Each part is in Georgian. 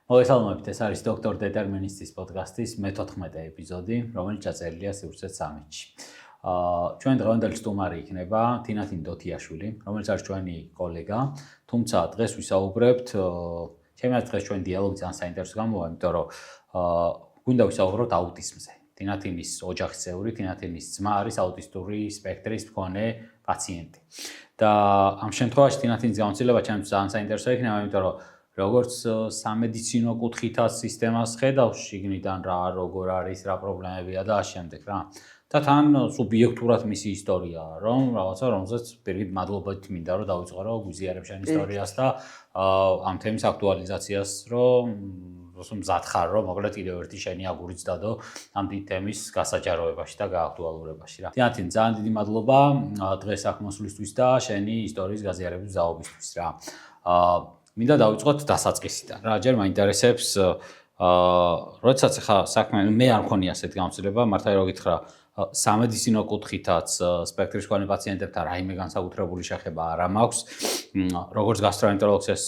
მოგესალმებით, ეს არის დოქტორ დეტერმინისტის პოდკასტის მე-14 ეპიზოდი, რომელიც ჩაწერილია სივრცე 13-ში. ჩვენ დღევანდელი სტუმარი იქნება თინათინ დოთიაშვილი, რომელიც არის ჩვენი კოლეგა, თუმცა დღეს ვისაუბრებთ, ჩემს დღეს ჩვენ დიალოგი ძალიან საინტერესო გამოვა, იმიტომ რომ გვინდა ვისაუბროთ აუტიზმზე. თინათინის ოჯახის წევრი, თინათინის ძმა არის აუტისტური სპექტრის მქონე პაციენტი. და ამ შემთხვევაში თინათინის გამოცდილება ჩემთვის ძალიან საინტერესო იქნება, იმიტომ რომ როგორც სამედიცინო კუთხითაც სისტემას ხედავს შიგნიდან როგორ არის, რა პრობლემებია და ამავდროულად რა. და თან სუბიექტურად მისი ისტორიაა, რომ რაღაცა რომელზეც პირიქით მადლობთ მინდა რომ დავიწყო გვიზიარებ შენ ისტორიას და ამ თემის აქტუალიზაციას რომ მზად ხარ რომ მოკლედ კიდევ ერთი შენი აგურიც დადო ამ დიდ თემის გასაჯაროებაში და გააქტუალურებაში რა. თინათინ ძალიან დიდი მადლობა დღეს აქ მოსვლისთვის და შენი ისტორიის გაზიარების ზაობისთვის რა. მინდა დავიწყოთ დასაწყისიდან. რა, ჯერ მაინტერესებს როდესაც ხა საქმე მე არ მქონია ასეთი გამოცდილება, მართლა რომ გითხრა, სამედიცინო კუთხითაც სპექტრის მქონე პაციენტებთან რაიმე განსაკუთრებული შეხება არ მაქვს. როგორც გასტროენტეროლოგს ეს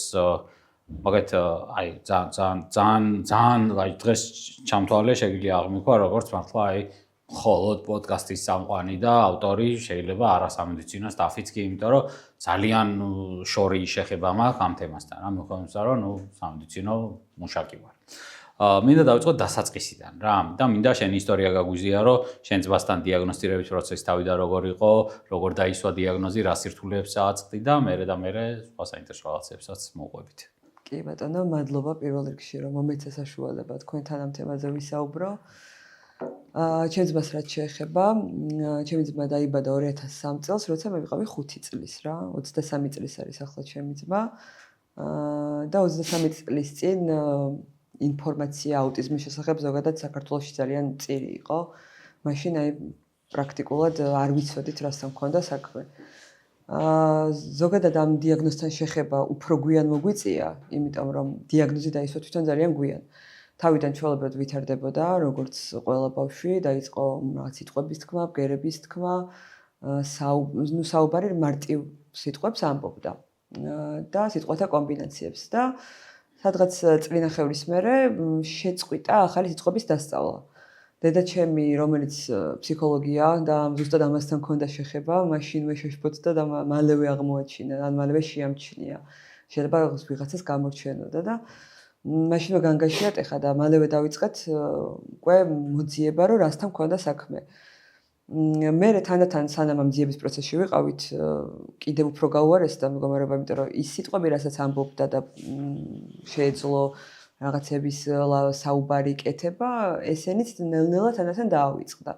მოგეთ აი ძალიან აი დღეს ჩამთვალე შეგვიძლია აღმიქვა როგორც მართლა აი მხოლოდ პოდკასტის სამყარო და ავტორი შეიძლება არასამედიცინო სტაფიც კი, იმიტომ რომ ძალიან შორი შეხება მაქვს ამ თემასთან. რა მეკონებსა რომ სამედიცინო მუშაკი ვარ. მინდა დავიწყოთ დასაწყისიდან რა და მინდა შენი ისტორია გაგვიზიარო, შენ ძმასთან დიაგნოსტირების პროცესი თავიდან როგორ იყო, როგორ დაისვა დიაგნოზი, რა სირთულეებს აწყდი და მე სხვა საინტერესო რაღაცებსაც მოვყვებით. კი ბატონო, მადლობა პირველ რიგში რომ მომეცა საშუალება თქვენთან ამ თემაზე ვისაუბრო. ჩემს ძმას რაც შეეხება, ჩემი ძმა დაიბადა 2003 წელს, როცა მე ვიყავი 5 წლის რა, 23 წლის არის ახლა ჩემი ძმა. და 23 წლის წინ ინფორმაცია აუტიზმის შესახებ ზოგადად საქართველოში ძალიან მწირი იყო. მაშინ აი პრაქტიკულად არ ვიცოდით რასთან მქონდა საქმე. ზოგადად ამ დიაგნოზთან შეხება უფრო გვიან მოგვიწია, იმიტომ რომ დიაგნოზი დაისვა თვითონ ძალიან გვიან. თავიდან ჩვეულებრივ ვითარდებოდა, როგორც ყველა ბავშვი, დაიწყო რაღაც სიტყვების თქმა, ბგერების თქმა, საუბარი მარტივ სიტყვებს ამბობდა და სიტყვათა კომბინაციებს და სადღაც წლინახევრის მერე შეწყვიტა ახალი სიტყვების დასწავლა. დედაჩემი, რომელიც ფსიქოლოგია და ზუსტად ამასთან ჰქონდა შეხება, მაშინვე შეშფოთდა და მალევე აღმოაჩინა, ან მალევე შეამჩნია. შეიძლება ვიღაცას გამორჩენოდა და მაშინვე განგაშიატეხა და მალევე დავიწყეთ უკვე მოძიება, რომ რასთან ჰქონდა საქმე. მე თანდათან სანამ ამ ძიების პროცესში ვიყავით, კიდევ უფრო გაუარესდა მდგომარეობა, იმიტომ რომ ის სიტყვები, რასაც ამბობდა და შეეძლო რაღაცების საუბარი კეთება, ესენიც ნელ-ნელა თანდათან დაავიწყდა.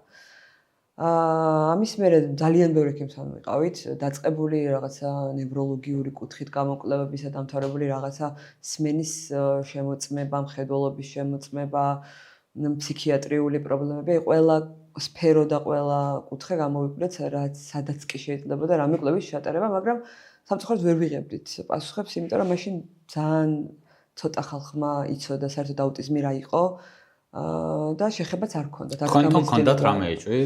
ამის მერე ძალიან ბევრი ექიმთან ვიყავით, დაწყებული რაღაცა ნევროლოგიური კუთხით გამოკვლევებისა, დამთავრებული რაღაცა სმენის შემოწმება, მხედველობის შემოწმება, ფსიქიატრიული პრობლემები, ყველა სფერო და ყველა კუთხე გამოვიკვირდეთ, სადაც კი შეიძლებოდა რამე კვლევის ჩატარება, მაგრამ სამწუხაროდ ვერ ვიღებდით პასუხებს, იმიტომ რომ მაშინ ძალიან ცოტა ხალხმა იცოდა საერთოდ აუტიზმი რა იყო და შეხებაც არ ჰქონდათ. თქვენ ჰქონდათ რამე ეჭვი?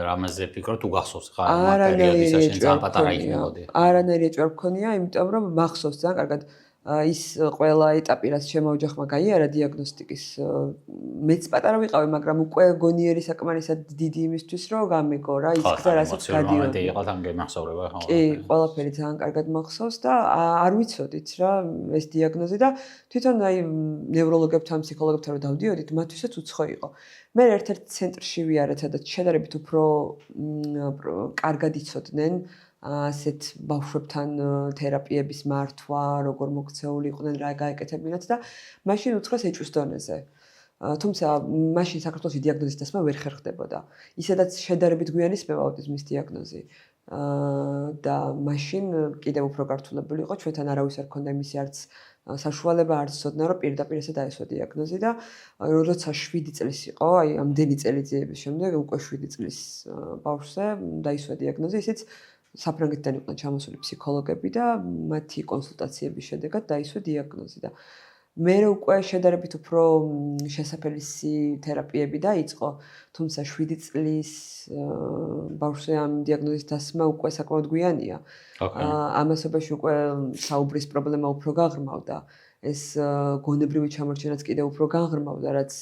რამეზე ფიქრობთ უგახსოვს ხა მატერიალის შენ ძალიან პატარა იქნებოდი. არანაირი ეჭვი არ მქონია, იმიტომ რომ მახსოვს ძალიან კარგად ის ყველა ეტაპი, რაც ჩემო ოჯახმა გაიარა დიაგნოსტიკის, მეც პატარა ვიყავი, მაგრამ უკვე გონიერი საკმარისად დიდი იმისთვის, რომ გამეგო რა, ის გზა რასაც გადიოდა. იყო თან გემახსოვრება ხო? კი, ყველაფერი ძალიან კარგად მახსოვს და არ ვიცოდით რა ეს დიაგნოზი და თვითონ აი ნევროლოგებთან, ფსიქოლოგებთან რომ დავდიოდით, მათთვისაც უცხო იყო. მე ერთ-ერთ ცენტრში ვიარეთ, სადაც შედარებით უფრო კარგად იცოდნენ ასეთ ბავშვებთან თერაპიების მართვა, როგორ მოქცეული იყვნენ, რა გაეკეთებინათ და მაშინ უთხრეს ეჭვის დონეზე. თუმცა მაშინ საქართველოში დიაგნოზის დასმა ვერ ხერხდებოდა. ისედაც შედარებით გვიანი სპევა აუტიზმის დიაგნოზი. და მაშინ კიდევ უფრო გართულებული იყო, ჩვენთან არავის არ ჰქონდა იმისი არც საშუალება, არც ცოდნა, რომ პირდაპირ ესე დაესვა დიაგნოზი და როცა 7 წლის იყო, აი ამდენი წელიწადების შემდეგ უკვე 7 წლის ბავშვზე დაისვა დიაგნოზი, ისიც საფრანგეთიდან იყვნენ ჩამოსული ფსიქოლოგები და მათი კონსულტაციების შედეგად დაისვა დიაგნოზი და მე უკვე შედარებით უფრო შესაფერისი თერაპიები დაიწყო, თუმცა 7 წლის ბავშვზე ამ დიაგნოზის დასმა უკვე საკმაოდ გვიანია. ამასობაში უკვე საუბრის პრობლემა უფრო გაღრმავდა. ეს გონებრივი ჩამორჩენაც კიდევ უფრო განღრმავდა, რაც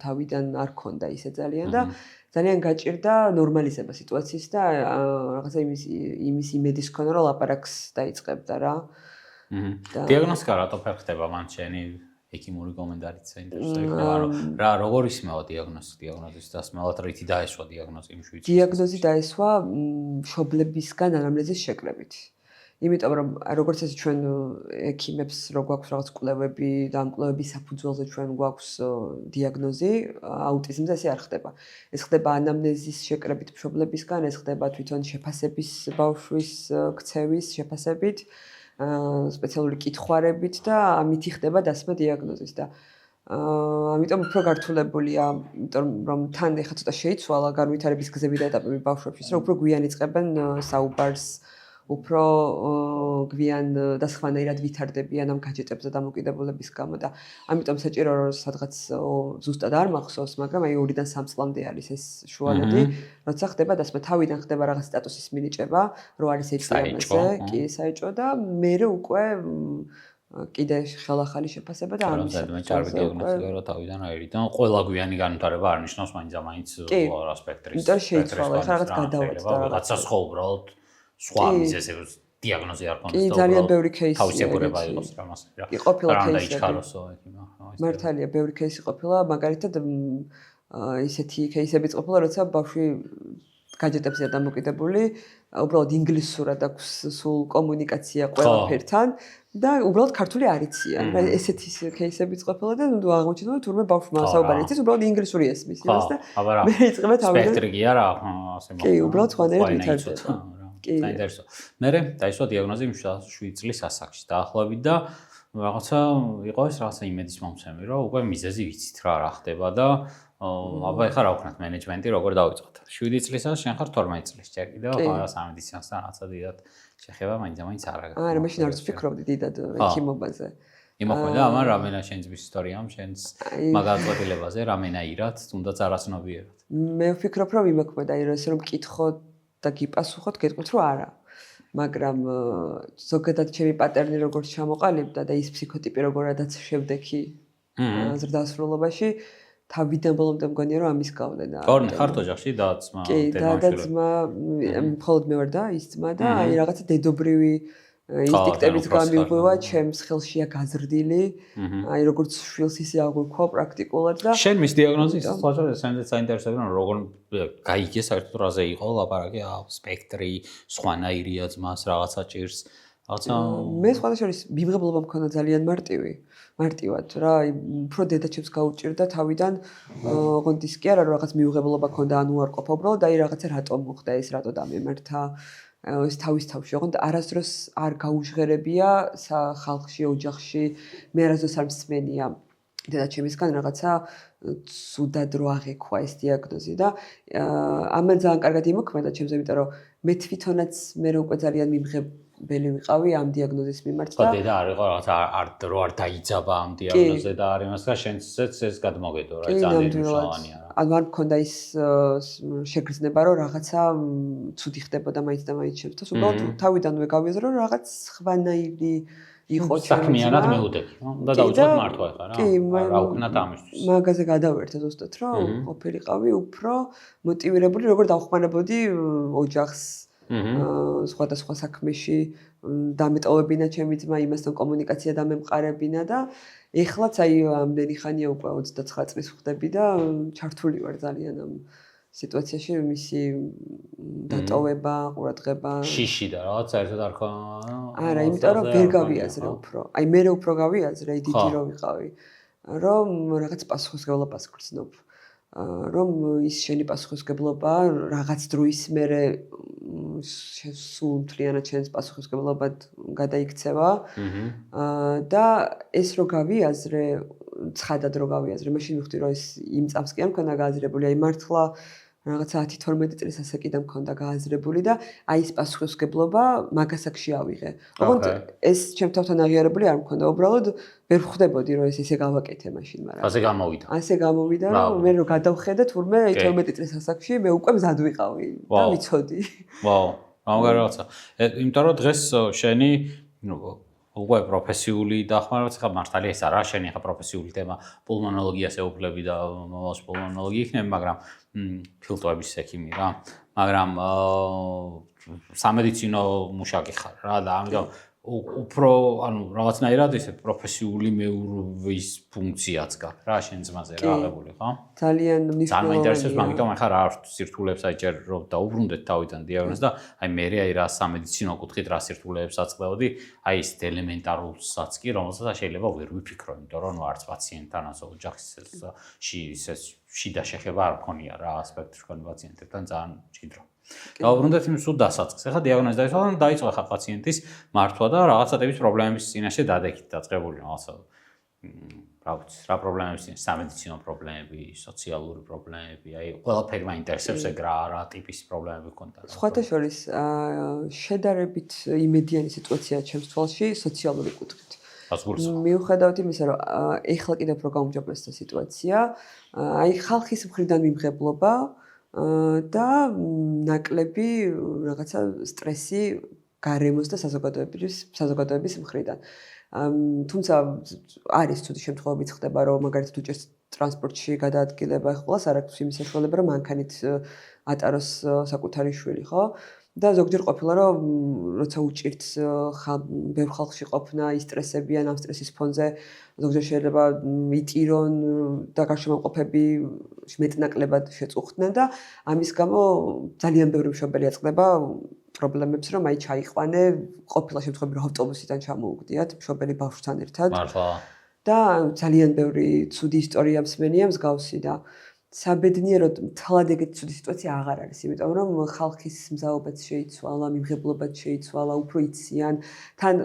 თავიდან არ ქონდა ისე ძალიან და ძალიან გაჭირდა ნორმალიზება სიტუაციის და რაღაცა იმის იმედის ქონა, რომ ლაპარაკს დაიწყებდა რა. დიაგნოსტიკა რატო ფერხდება მან შენი ექიმური კომენტარით საინტერესოა. რა როგორ ისმევა დიაგნოზის დასმელად რითი დაესვა დიაგნოზი იმ შვიცის? დიაგნოზი დაესვა მშობლებისგან ანამნეზის შეკრებით. იმიტომ რომ როგორც ეს ჩვენ ექიმებს რო გვაქვს რაღაც კვლევები და ამ კვლევების საფუძველზე ჩვენ გვაქვს დიაგნოზი აუტიზმზე ესე არ ხდება. ეს ხდება ანამნეზის შეკრებით მშობლებისგან, ეს ხდება თვითონ შეფასების ბავშვის ქცევის შეფასებით, სპეციალური კითხვარებით და ამით ხდება დასმა დიაგნოზის და ამიტომ უფრო გართულებულია, იმიტომ რომ თან ეხლა ცოტა შეიცვალა განვითარების გზები და ეტაპები ბავშვებში, რომ უფრო გვიან იწყებენ საუბარს უფრო გვიან და სხვანაირად ვითარდებიან ამ გაჯეტებზე დამოკიდებულების გამო და ამიტომ საჭირო რომ სადღაც ზუსტად არ მახსოვს, მაგრამ აი 2-დან 3 წლამდე არის ეს შუალედი, როცა ხდება დასმა თავიდან ხდება რაღაც სტატუსის მინიჭება, რო არის HTML-ზე, კი საეჭვო და მერე უკვე კიდე ხელახალი შეფასება და ამის დიაგნოზი რო თავიდან აერიდან ყველა გვიანი განვითარება არ ნიშნავს მაინც რა სპექტრის. იმიტომ შეიცვალა, ხა რაღაც გადავეცდა რაღაცას ხო უბრალოდ სხვა მიზეზებს დიაგნოზი არ ქონდეს და ძალიან ბევრი кейსი თავისებურება იყოს რამას რა. იყოფილა кейსები. მართალია, ბევრი кейსი ყოფილა, მაგალითად ისეთი кейსებიც ყოფილა, როცა ბავშვი გაჯეტებზეა დამოკიდებული, უბრალოდ ინგლისურად აქვს სულ კომუნიკაცია ყველაფერთან და უბრალოდ ქართული არ იციან. ესეთი кейსებიც ყოფილა და ნუ აღმოჩნდა რომ თურმე ბავშვმა საუბარი იცის, უბრალოდ ინგლისური ესმის იმას და მე იწყება თავიდან. სპექტრი კი არა, ასე კი, უბრალოდ სხვანაირად ვითარდება. საინტერესო. მერე დაისვა დიაგნოზი 7 წლის ასაკში დაახლოებით და რაღაცა იყო ეს რაღაცა იმედის მომცემი, რომ უკვე მიზეზი ვიცით რა ხდება და აბა ეხლა რა ვქნათ მენეჯმენტი როგორ დავიწყოთ. 7 წლისა შენ ხარ 12 წლის ჯერ კიდევ რა სამედიცინოსთან რაღაცა დიდად შეხება მაინც არ აქვს. არა, მაშინ არც ვფიქრობდი დიდად ექიმობაზე. იმოქმედა ამან რამენა შენს ისტორიამ, შენს მაგალითებაზე, რამენაირად, თუნდაც არაცნობიერად. მე ვფიქრობ რომ იმოქმედა, ისე რომ მკითხოთ და გიპასუხოთ, გეტყვით რომ არა. მაგრამ ზოგადად ჩემი პატერნი როგორც ჩამოყალიბდა და ის ფსიქოტიპი როგორადაც შევდექი ზრდასრულობაში, თავიდან ბოლომდე მგონია რომ ამის გავლენა. ორნი ხართ ოჯახში და-ძმა, კი, და-ძმა, მხოლოდ მე ვარ და ის ძმა და აი რაღაცა დედობრივი ინსტინქტებით გამიღვივა, ჩემს ხელშია გაზრდილი. აი როგორც შვილს ისე აღვიქვა პრაქტიკულად და შენ მის დიაგნოზი სანამ საინტერესოა რომ როგორ გაიგე საერთოდ რაზე იყო ლაპარაკი, სპექტრი, სხვანაირია ძმას რაღაცა ჭირს. რაღაცა მე სხვადასხვა მიმღებლობა მქონდა ძალიან მარტივად რა, უფრო დედაჩემს გაუჭირდა თავიდან, ოღონდ ის კი არა რომ რაღაც მიუღებლობა ქონდა, ანუ არ ყოფა უბრალოდ აი რაღაცა რატომ მოხდა ეს, რატო დამემართა ეს თავის თავში, ოღონდ არასდროს არ გაუჟღერებია ხალხში, ოჯახში, მე არასდროს არ მსმენია დედაჩემისგან რაღაცა ცუდად რო აღიქვა ეს დიაგნოზი და ამან ძალიან კარგად იმოქმედა ჩემზე, იმიტომ რომ მე თვითონაც მე უკვე ძალიან მიმღებელი ვიყავი ამ დიაგნოზის მიმართ და დედა არ იყო რაღაცა არ დაიძაბა ამ დიაგნოზზე და არ იმას და შენცეც ეს გადმოგედო რა, ძალიან მნიშვნელოვანია რა. ანუ არ მქონდა ის შეგრძნება რომ რაღაცა ცუდი ხდებოდა მაინც და მაინც შემთხვევით, უბრალოდ თავიდანვე გავიაზრო რომ რაღაც სხვანაირი იყო საქმიანად მეუდექი და დავიწყოთ მართვა ეხლა რა. რა უქნათ ამისთვის. მაგაზე გადავერთე ზუსტად რომ ყოფილიყავი უფრო მოტივირებული როგორ დავხმარებოდი ოჯახს სხვადასხვა საქმეში დამეტოვებინა ჩემი ძმა იმასთან კომუნიკაცია დამემყარებინა და ეხლაც აი ამდენი ხანია უკვე 29 წლის ვხდები და ჩართული ვარ ძალიან ამ სიტუაციაში მისი დატოვება, ყურადღება. შიში და რაღაც საერთოდ არ ხო? არა, იმიტომ რომ ვერ გავიაზრე უფრო. აი მე უფრო გავიაზრე, დიდი რო ვიყავი, რომ რაღაც პასუხისმგებლობას გრძნობ. რომ ის შენი პასუხისმგებლობა რაღაც დროის მერე სულ მთლიანად შენს პასუხისმგებლობად გადაიქცევა. და ეს რო გავიაზრე, ცხადად რო გავიაზრე, მაშინ ვხვდი რომ ეს იმ წამს კი არ მქონდა გააზრებული, აი მართლა რაღაცა 10-12 წლის ასაკიდან მქონდა გააზრებული და აი ეს პასუხისმგებლობა მაგასაკში ავიღე. ოღონდ ეს ჩემ თავთან აღიარებული არ მქონდა, უბრალოდ ვერ ვხვდებოდი რომ ეს ესე გავაკეთე მაშინ, მაგრამ ასე გამოვიდა. ასე გამოვიდა, რომ მე რო გადავხედე თურმე 12 წლის ასაკში მე უკვე მზად ვიყავი და ვიცოდი. ვაუ, ამგვარ რაღაცა. იმიტომ რომ დღეს შენი უკვე პროფესიული დახმარებაც ხა მართალია ეს არა შენი ხა პროფესიული თემა პულმონოლოგიას ეუფლები და მომავალ პულმონოლოგი იქნება, მაგრამ ფილტვების ექიმი რა. მაგრამ სამედიცინო მუშაკი ხარ რა და ამიტომ უფრო ანუ რაღაცნაირად ესე პროფესიული მეურვის ფუნქციაც გაქვს რა შენ ძმაზე რა აღებული ხო? ძალიან ძალიან მაინტერესებს, მაგიტომ ახლა რა სირთულეებს აიჭერ რომ დაუბრუნდეთ თავიდან დიაგნოზს და აი მე რა სამედიცინო კუთხით რა სირთულეებს აწყდებოდი, აი ეს ელემენტარულსაც კი რომელსაც შეიძლება ვერ ვიფიქრო, იმიტომ რომ არც პაციენტთან ასო ოჯახის შიდა შეხება არ მქონია რა ასპექტი თქვენ პაციენტებთან ძალიან მჭიდრო. დაუბრუნდეთ იმ სულ დასაწყისს. ახლა დიაგნოზი დაიწყო და დაიწყო ახლა პაციენტის მართვა და რაღაცა ტიპის პრობლემების წინაშე დადექით დაწყებული რაღაცა რა ვიცი, რა პრობლემების წინაშე, სამედიცინო პრობლემები, სოციალური პრობლემები, აი ყველაფერი მაინტერესებს ეგ რა ტიპის პრობლემები ქონდა. სხვათა შორის შედარებით იმედიანი სიტუაცია ჩემს თვალში სოციალური კუთხით. მიუხედავად იმისა, რომ ეხლა კიდევ უფრო გაუმჯობესდა სიტუაცია, აი ხალხის მხრიდან მიმღებლობა და ნაკლები რაღაცა სტრესი გარემოს და საზოგადოების მხრიდან. თუმცა არის ცუდი შემთხვევებიც ხდება, რომ მაგალითად უჭერს ტრანსპორტში გადაადგილება, ყველას არ აქვს იმის საშუალება, რომ მანქანით ატაროს საკუთარი შვილი, ხო? და ზოგჯერ ყოფილა, რომ როცა უჭირთ ბევრ ხალხში ყოფნა, ისტრესებიან ამ სტრესის ფონზე, ზოგჯერ შეიძლება იტირონ და გარშემოყოფები მეტნაკლებად შეწუხდნენ და ამის გამო ძალიან ბევრი მშობელი აწყდება პრობლემებს, რომ აი ჩაიყვანე, ყოფილა შემთხვევები, რომ ავტობუსიდან ჩამოუგდიათ მშობელი ბავშვთან ერთად. მართლა. და ძალიან ბევრი ცუდი ისტორია მსმენია მსგავსი და საბედნიეროდ თლად ეგეთი ცუდი სიტუაცია აღარ არის, იმიტომ რომ ხალხის მზაობაც შეიცვალა, მიმღებლობაც შეიცვალა, უფრო იციან, თან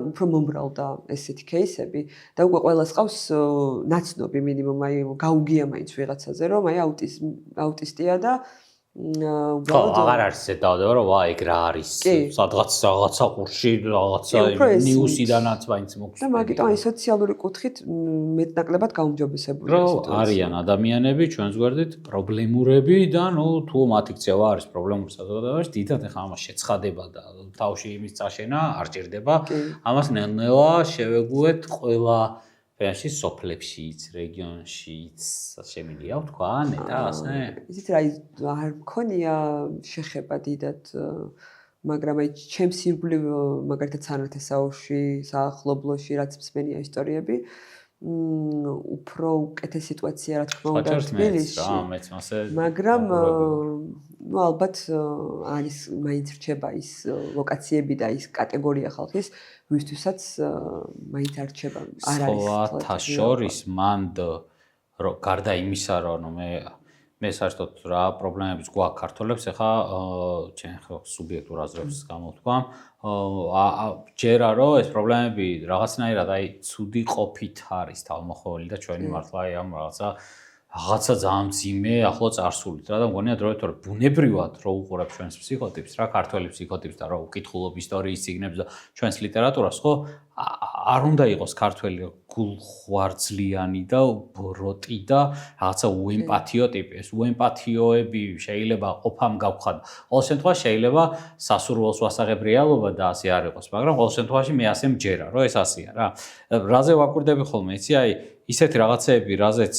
უფრო მომრავლდა ესეთი кейსები და უკვე ყველას ყავს ნაცნობი მინიმუმ აი გაუგია მაინც ვიღაცაზე, რომ აი აუტისტია და უბრალოდ აღარ არის ეს დაავადება, რომ ვა ეგ რა არის, სადღაც რაღაცა ყურში, რაღაცა ნიუსიდანაც მაინც მოგხვდება. და მაგიტომ აი სოციალური კუთხით მეტნაკლებად გაუმჯობესებული სიტუაცია. არიან ადამიანები ჩვენს გვერდით პრობლემურები და ნუ თუ მათი ქცევა არის პრობლემური საზოგადოებაში, დიდად ახლა ამას შეცხადება და თავში იმის წაშენა არ ჭირდება. ამას ნელ-ნელა შევეგუეთ ყველა ფენში სოფლებშიც, რეგიონშიც, შემიძლია ვთქვა, ნეტა ასე. ისიც რა არ მქონია შეხება დიდად, მაგრამ აი ჩემს ირგვლივ მაგალითად სანათესაურში, საახლობლოში რაც მსმენია ისტორიები, უფრო უკეთეს სიტუაცია რა თქმა უნდა თბილისში. მაგრამ ну ალბათ არის მაინც რჩება ის ლოკაციები და ის კატეგორია ხალხის, ვისთვისაც მაინც არ რჩება. არ არის სხვათა შორის მანდ გარდა იმისა, რომ მე საერთოდ რა პრობლემებიც გვაქვს ქართველებს, ახლა ჩემ სუბიექტურ აზრებს გამოვთქვა. ჯერა რომ ეს პრობლემები რაღაცნაირად აი ცუდი ყოფით არის თავმოხმეული და ჩვენი მართლა აი ამ რაღაცა ძალიან მძიმე ახლო წარსულით რა და მგონია დროებით რომ ბუნებრივად რო უყურებ ჩვენს ფსიქოტიპს რა ქართველი ფსიქოტიპს და რო უკითხულობ ისტორიის წიგნებს და ჩვენს ლიტერატურას ხო არ უნდა იყოს ქართველი გულხვარძლიანი და ბროტი და რაღაცა უემპათიო ტიპი ეს უემპათიოები შეიძლება ყოფამ გავხად ყოველ შემთხვევაში შეიძლება სასურველს ვასაღებ რეალობა და ასე არ იყოს მაგრამ ყოველ შემთხვევაში მე ასე მჯერა რომ ეს ასეა რა რაზე ვაკვირდები ხოლმე იცი აი ისეთი რაღაცეები რაზეც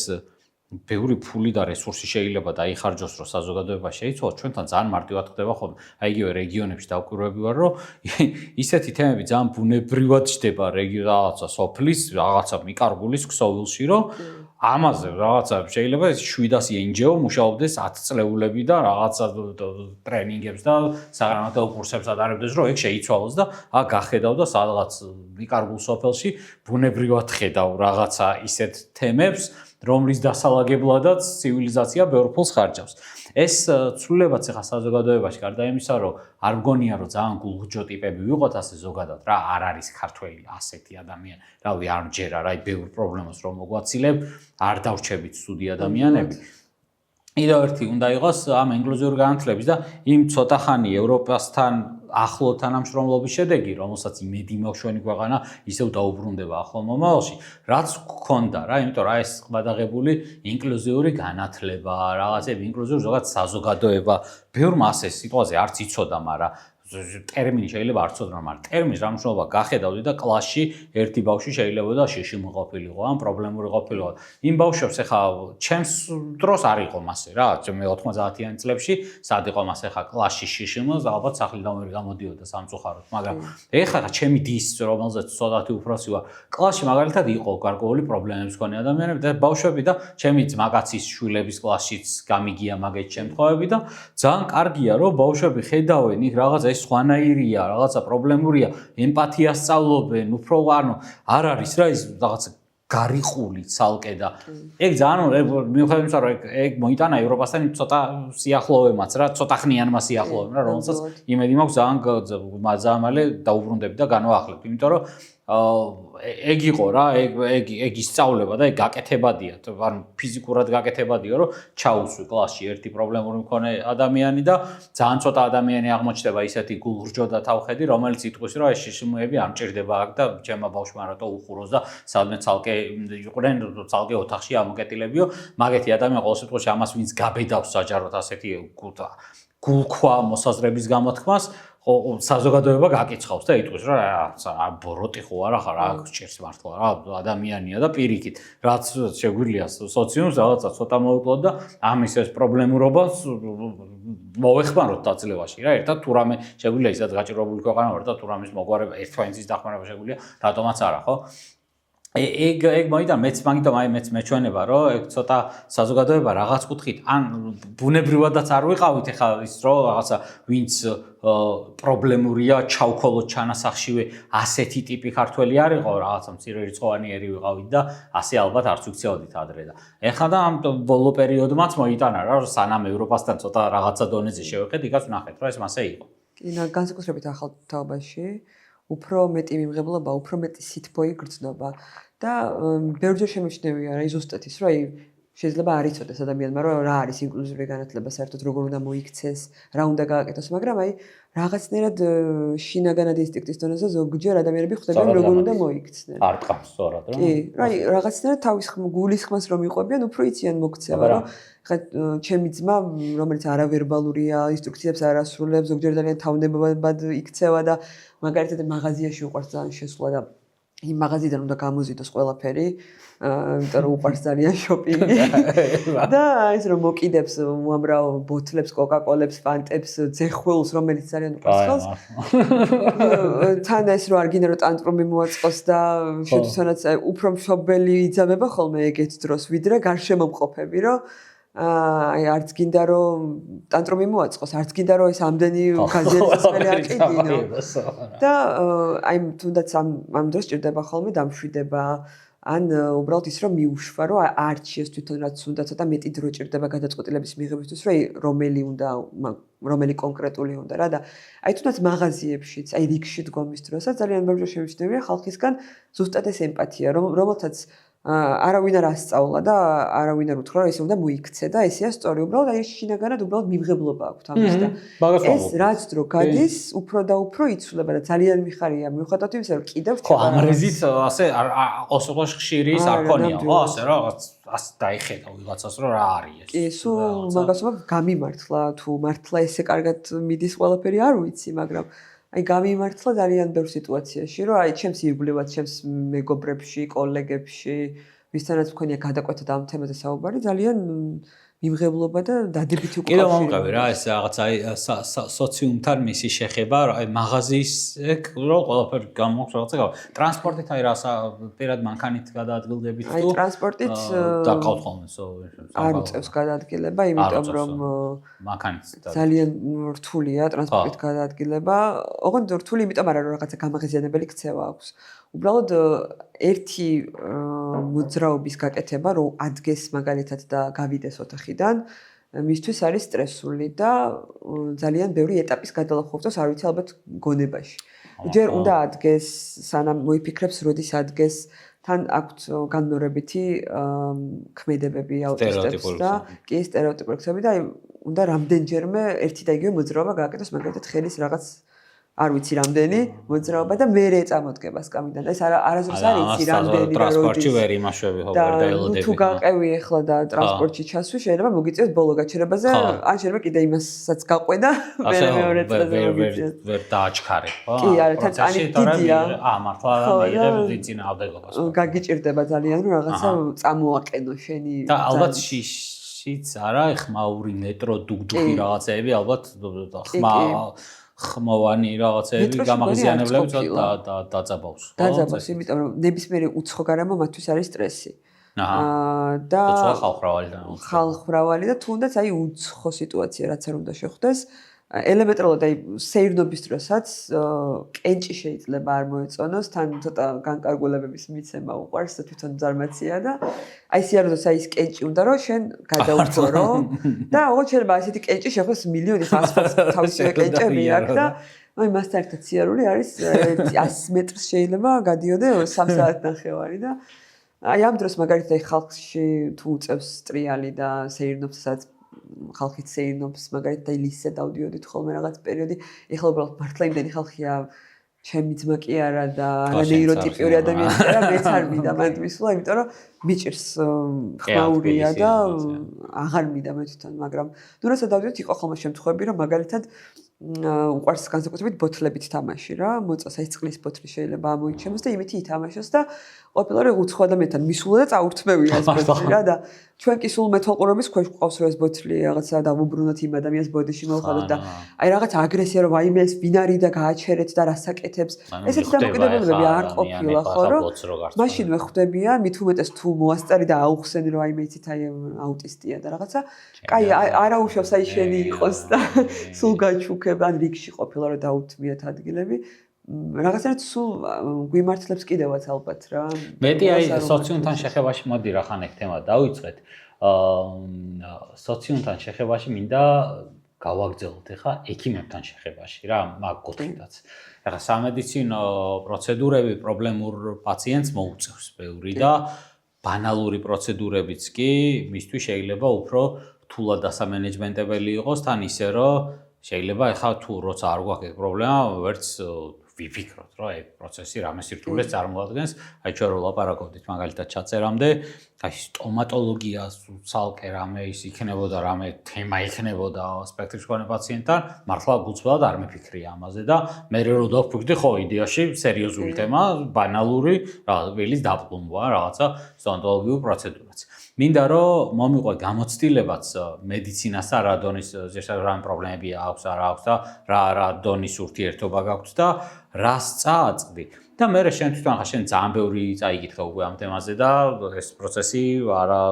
ბევრი ფული და რესურსი შეიძლება დაიხარჯოს, რომ საზოგადოება შეიცვალოს, ჩვენთან ძალიან მარტივად ხდება ხოლმე. აი იგივე რეგიონებში დავკვირვები ვარ, რომ ისეთი თემები ძალიან ბუნებრივად ჩდება რაღაცა სოფლის, რაღაცა მიკარგულის ქსოვილში, რომ ამაზე რაღაცა შეიძლება 700 NGO მუშაობდეს 10 წლეულები და რაღაცა ტრენინგებს და საგანმანათლებლო კურსებს ატარებდეს, რომ ეგ შეიცვალოს და გახედავ და სადღაც მიკარგულ სოფელში ბუნებრივად ხედავ რაღაცა ისეთ თემებს რომლის დასალაგებლადაც ცივილიზაცია ბევრ ფულს ხარჯავს. ეს ცვლილებაც ახლა საზოგადოებაში გარდა იმისა, რომ არ მგონია, რომ ძალიან გულღჯო ტიპები ვიყოთ ასე ზოგადად, რა არ არის ქართველი ასეთი ადამიანი. რავი, არ მჯერა, რა, ბევრ პრობლემას რომ მოგვაცილებ, არ დავრჩებით ცუდი ადამიანები. კიდევ ერთი უნდა იყოს ამ ინკლუზიური განათლების და იმ ცოტა ხანი ევროპასთან ახლო თანამშრომლობის შედეგი, რომელსაც იმედი მაქვს ჩვენი ქვეყანა ისევ დაუბრუნდება ახლო მომავალში, რაც გქონდა რა, იმიტომ რომ ეს გადაღებული ინკლუზიური განათლება, რაღაცები ინკლუზიური ზოგადად საზოგადოება, ბევრმა ასე სიტყვაზე არც იცოდა, მაგრამ ტერმინი შეიძლება არ ცოდნა, მაგრამ ტერმინის რა მნიშვნელობა გახედავდი და კლასში ერთი ბავშვი შეიძლება და შიშიმი ყოფილიყო, ან პრობლემური ყოფილიყო. იმ ბავშვებს ეხა ჩემს დროს არ იყო მასე რა, მე 90-იანი წლებში სად იყო მას ეხა კლასში შიშიმო, ალბათ სახლიდან ვერ გამოდიოდა სამწუხაროდ, მაგრამ ეხა ჩემი დის, რომელზეც ცოტათი უფროსი ვარ, კლასში მაგალითად იყო გარკვეული პრობლემების მქონე ადამიანები და ბავშვები და ჩემი ძმაკაცის შვილების კლასშიც გამიგია მაგეთ შემთხვევები და ძალიან კარგია რომ ბავშვები ხედავენ იქ რაღაცა ეს სხვანაირია, რაღაცა პრობლემურია, ემპათია სწავლობენ, უფრო ანუ არ არის რა ის რაღაცა გარიყული ცალკე და ეგ ძალიან მიუხედავად იმისა რომ ეგ მოიტანა ევროპასთან ცოტა სიახლოვემაც რა, ცოტა ხნიანმა სიახლოვემ რა, რომელსაც იმედი მაქვს ძალიან მალე დაუბრუნდები და განვაახლებთ, იმიტომ რომ ეგ იყო რა, ეგ ისწავლება და ეგ გაკეთებადია, ანუ ფიზიკურად გაკეთებადია, რომ ჩაუსვი კლასში ერთი პრობლემური მქონე ადამიანი და ძალიან ცოტა ადამიანი აღმოჩნდება ისეთი გულღრჯო და თავხედი, რომელიც იტყვის, რომ ეს შიშიმოები არ მჭირდება აქ და ჩემმა ბავშვმა რატო უხუროს და სადმე ცალკე იყვნენ, ცალკე ოთახში ამოკეტილებიო, მაგეთი ადამიანი ყოველ შემთხვევაში ამას ვინც გაბედავს საჯაროდ ასეთი გულქვა მოსაზრების გამოთქმას საზოგადოება გაკიცხავს და იტყვის რომ ბოროტი ხო არა ხარ, რა გჭირს მართლა რა ადამიანია და პირიქით რაც შეგვიძლია სოციუმს რაღაცა ცოტა მოვიკლოთ და ამის ეს პრობლემურობას მოვეხმაროთ დაძლევაში რა, ერთად თუ რამე შეგვიძლია ისაც გაჭირვებული ქვეყანა ვარ და თუ რამის მოგვარება ერთმანეთის დახმარება შეგვიძლია, რატომაც არა ხო? ეგ მოიტანა მეც მაგიტომ მეც მეჩვენება რომ ეგ ცოტა საზოგადოება რაღაც კუთხით ან ბუნებრივადაც არ ვიყავით ეხლა ის რომ რაღაცა ვინც პრობლემურია ჩავქოლოთ ჩანასახშივე ასეთი ტიპი ქართველი არ იყო რაღაცა მცირე რიცხოვანიერი ვიყავით და ასე ალბათ არც ვიქცეოდით ადრე და ეხლა და ამ ბოლო პერიოდმაც მოიტანა რა სანამ ევროპასთან ცოტა რაღაცა დონეზე შევეხეთ იქაც ვნახეთ რომ ეს მასე იყო კი განსაკუთრებით ახალ თაობაში უფრო მეტი მიმღებლობა, უფრო მეტი სითბოი გრძნობა და ბევრჯერ შემეჩნევია რა ზუსტად ის რომ შეიძლება არ იცოდეს ადამიანმა რომ რა არის ინკლუზიური განათლება საერთოდ როგორ უნდა მოიქცეს, რა უნდა გააკეთოს, მაგრამ რაღაცნაირად შინაგანად ინსტინქტის დონეზე ზოგჯერ ადამიანები ხვდებიან როგორ უნდა მოიქცნენ. არ ტყავს სწორად რა. კი, რაღაცნაირად თავის გულის ხმას რომ იყვებიან, უფრო იციან მოქცევა, რომ ხა ჩემი ძმა, რომელიც არავერბალურია, ინსტრუქციებს არ ასრულებს, ზოგჯერ ძალიან თავნებად იქცევა და მაგალითად მაღაზიაში უყვარს ძალიან შესვლა და იმ მაღაზიიდან უნდა გამოზიდოს ყველაფერი, იმიტომ რომ უყვარს ძალიან შოპინგი. და ის რომ მოკიდებს უამრავ ბოთლებს, კოკაკოლებს, ფანტებს, ძეხველს, რომელიც ძალიან უყვარს ხელს. თან ეს რომ არ გინდა რომ ტანტრუმი მოაწყოს და შედუსანაც უფრო მშობელი იძაბება ხოლმე ეგეთ დროს, ვიდრე გარშემომყოფები, რომ არც გინდა რომ ტანტრუმი მოაწყოს, არც გინდა რომ ეს ამდენი გაზეთის მერე აკიდინო. და თუნდაც ამ დროს ჭირდება ხოლმე დამშვიდება, ან უბრალოდ ის რომ მიუშვა, რომ არჩიეს თვითონ რაც უნდა ცოტა მეტი დრო ჭირდება გადაწყვეტილების მიღებისთვის, რომელი კონკრეტული უნდა რა და თუნდაც მაღაზიებშიც, რიგში დგომის დროსაც ძალიან ბევრჯერ შემჩნევია ხალხისგან ზუსტად ეს ემპათია, რომელთაც არავინ არ ასწავლა და არავინ არ უთხრა რომ ესე უნდა მოიქცე და ესეა სწორი, უბრალოდ ეს შინაგანად უბრალოდ მიმღებლობა აქვს ამის და ეს რაც დრო გადის, უფრო და უფრო იცვლება და ძალიან მიხარია მიუხედავად იმისა რომ კიდევ ხო ამრეზით ასე ოსოყოშ ხშირი ის არ ქონია ხო ასე რაღაც ასე დაიხედა ვიღაცას რომ რა არის ეს. კი, სულ მაგასობა გამიმართლა თუ მართლა ესე კარგად მიდის ყველაფერი არ ვიცი, მაგრამ გამიმართლა ძალიან ბევრ სიტუაციაში, რომ ჩემს ირგვლივად, ჩემს მეგობრებში, კოლეგებში, ვისთანაც მქონია გადაკვეთა და ამ თემაზე საუბარი, ძალიან მიმღებლობა და დადებითი უკავშირება. კიდევ მომყევი რა, ეს რაღაცა სოციუმთან მისი შეხება, მაღაზიის ეგ რომ ყველაფერი გამოაქვს რაღაცა. ტრანსპორტით რასა პირად მანქანით გადაადგილდებით თუ ტრანსპორტით დაკავთ ხოლმე არ უწევს გადაადგილება, იმიტომ რომ მანქანით ძალიან რთულია ტრანსპორტით გადაადგილება. ოღონდ რთული იმიტომ არა რომ რაღაცა გამაღიზიანებელი ქცევა აქვს. უბრალოდ ერთი მოძრაობის გაკეთება, რომ ადგეს მაგალითად და გავიდეს ოთახიდან, მისთვის არის სტრესული და ძალიან ბევრი ეტაპის გადალახვევს, არ ვიცი ალბათ გონებაში. ჯერ უნდა ადგეს, სანამ მოიფიქრებს, როდის ადგეს, თან აქვთ განმეორებითი ქმედებები აუტისტებს და კი სტერეოტიპური ქსები და უნდა რამდენჯერმე ერთი და იგივე მოძრაობა გააკეთოს, მაგალითად ხელის რაღაც არ ვიცი რამდენი მოძრაობა და მე წამოდგება სკამიდან. ეს არასდროს არ იცი რამდენი და ტრანსპორტში ვერ იმაშვები ხო ვერ დაელოდები. თუ გაყევი ახლა და ტრანსპორტში ჩასვი შეიძლება მოგიწევს ბოლო გაჩერებაზე, ან შეიძლება კიდე იმასაც გაყვედა მეორე წელზე მოგიწევს. ვერ დააჩქარე, ხო? კი, არა, თეთრანი დიდია. მართლა მიიღებ ძინავდეგობას. გაგიჭირდება ძალიან რომ რაღაცა წამოაყენო შენი. და ალბათ შიც არა, ხმაური მეტრო დუგდუგი რაღაცეები ალბათ ხმოვანი რაღაცეები გამაღიზიანებლებს და დაწაბავს. დაწაბავს, იმიტომ რომ ნებისმიერი უცხო გარემო მათთვის არის სტრესი. და ხალხმრავალი და თუნდაც აი უცხო სიტუაცია რაც არ უნდა შეხვდეს. ელემენტარულად აი სეირნობის დროსაც კენჭი შეიძლება არ მოეწონოს, თან ცოტა განკარგულებების მიცემა უყვარს და თვითონ ზარმაცია და აი სიარულს აი ეს კენჭი უნდა რომ შენ გადაუხორო და ოღონდ შეიძლება ასეთი კენჭი შეხვდეს მილიონი ხასფას თავისივე კენჭები აქვს და აი მასთან ერთად სიარული არის 100 მეტრს შეიძლება გადიოდე 3 საათნახევარი და აი ამ დროს მაგალითად აი ხალხში თუ უწევს ტრიალი და სეირნობსაც ხალხით სეირნობს მაგალითად ლისზე დავდიოდით ხოლმე რაღაც პერიოდი ეხლა უბრალოდ მართლა იმდენი ხალხია ჩემი ძმა კი არა და ნეიროტიპიური ადამიანები არა მეც არ მინდა მანდ მისვლა იმიტომ რომ მიჭირს ხმაურია და აღარ მინდა მე თვითონ მაგრამ ნუ რასაც დავდიოთ იყო ხოლმე შემთხვევები რომ მაგალითად უყარს განსაკუთრებით ბოთლებით თამაში რა მოწას აი წყლის ბოთლი შეიძლება ამოიჩემოს და იმითი ითამაშოს და ყოფილა რომ უცხო ადამიანთან მისულა და წაურთმევია ეს ბოთლი რა და ჩვენ კი სულ მეთვალყურების ქვეშ გვყავს რომ ეს ბოთლი რაღაცა დავუბრუნოთ იმ ადამიანის ბოდიში მოვხადოთ და აი რაღაც აგრესია რომ ვაიმე ეს ვინარი და გააჩერეთ და რასაკეთებს ესეთი დამოკიდებულებები არ ყოფილა ხო რომ მაშინვე ხვდებიან მით უმეტეს თუ მოასწარი და აუხსენი რომ აიმე იცით აი აუტისტია და რაღაცა კაი არაუშავს აი შენი იყოს და სულ გაჩუქებ ან რიგში ყოფილა რომ დაუთმიათ ადგილები რაღაცნაირად სულ გვიმართლებს კიდევაც ალბათ რა. მეტი აი სოციუმთან შეხებაში მოდი რა ხან ეგ თემა დავიწყეთ. სოციუმთან შეხებაში მინდა გავაგრძელოთ ახლა ექიმებთან შეხებაში რა მაგ კუთხითაც. ახლა სამედიცინო პროცედურები პრობლემურ პაციენტს მოუწევს ბევრი და ბანალური პროცედურებიც კი მისთვის შეიძლება უფრო რთულად დასამენეჯმენტებელი იყოს თან ისე რომ შეიძლება ახლა თუ როცა არ გვაქვს პრობლემა ვერც ვიფიქროთ რომ ეგ პროცესი რამე სირთულეს წარმოადგენს აი ჩვენ რო ლაპარაკობდით მაგალითად ჩაწერამდე აი სტომატოლოგია ცალკე რამე ის იქნებოდა რამე თემა იქნებოდა სპექტრის მქონე პაციენტთან მართლა გულწრფელად არ მიფიქრია ამაზე და მე რო დავფიქრდი ხო იდეაში სერიოზული თემა ბანალური რა ველის დაპყრობა რაღაცა სტომატოლოგიურ პროცედურაც მინდა რომ მომიყვე გამოცდილებაც მედიცინასთან რა დონის ზოგადად რა პრობლემები აქვს არა აქვს და რა დონის ურთიერთობა გაქვს და რას წააწყდი და მე შენ თვითონ ხა შენ ძალიან ბევრი წაიკითხე უკვე ამ თემაზე და ეს პროცესი არა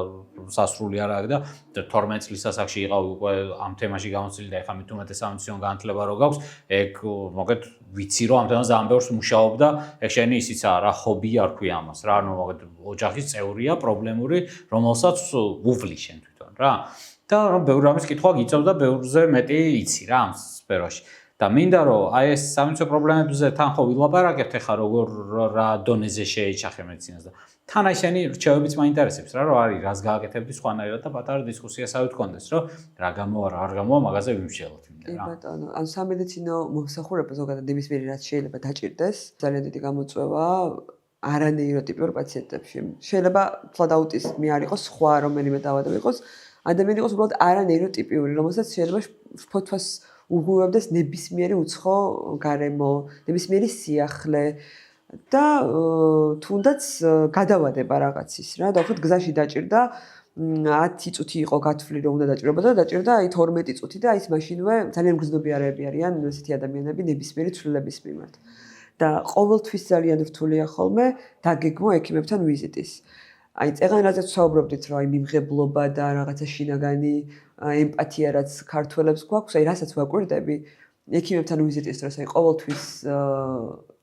სასრული არა და 12 წლის ასაკში იყავი უკვე ამ თემაში გამოცდილი და ეხლა მით უმეტეს სამედიცინო განათლება რო გაქვს ეგ მოგეთ ვიცი რომ ამ თემაზე ძალიან ბევრს მუშაობ და ეგ შენი ისიც არა ჰობი არ ქვია ამას რა ანუ მოგეთ ოჯახის წევრია პრობლემური რომელსაც უვლი შენ თვითონ რა და ბევრი რამის კითხვა გიწევ და ბევრზე მეტი იცი რა ამ სფეროში და მინდა რომ აი ეს სამედიცინო პრობლემებზე თან ხო ვილაპარაკებთ ახლა როგორ რა დონეზე შეეჩახე მედიცინას და თან აი შენი რჩევებიც მაინტერესებს რა რომ არის რას გააკეთებდი სხვანაირად და პატარა დისკუსიასავით გქონდეს რომ რა გამოა რა არ გამოა მაგაზე ვიმშელოთ იმდენ რა ბატონო ან სამედიცინო მომსახურება ზოგადად ნებისმიერი რაც შეიძლება დაჭირდეს ძალიან დიდი გამოწვევა არანეიროტიპიურ პაციენტებში შეიძლება თლად აუტიზმი არ იყოს სხვა რომელიმე დაავადება იყოს ადამიანი იყოს უბრალოდ არანეიროტიპიური რომელსაც შეიძლება ფოთვას უღუებდეს ნებისმიერი უცხო გარემო, ნებისმიერი სიახლე და თუნდაც გადავადება რაღაცის რა და უფრო გზაში დაჭირდა 10 წუთი იყო გათვლილი რომ უნდა დაჭირებოდა და დაჭირდა აი 12 წუთი და ის მაშინვე ძალიან გრძნობიარეები არიან ესეთი ადამიანები ნებისმიერი ცვლილების მიმართ და ყოველთვის ძალიან რთულია ხოლმე დაგეგმო ექიმებთან ვიზიტის აი წეგან რაზეც ვსაუბრობდით რომ აი მიმღებლობა და რაღაცა შინაგანი ემპათია რაც ქართველებს გვაქვს, აი რასაც ვაკვირდები, ექიმებთან ვიზიტის დროს, აი ყოველთვის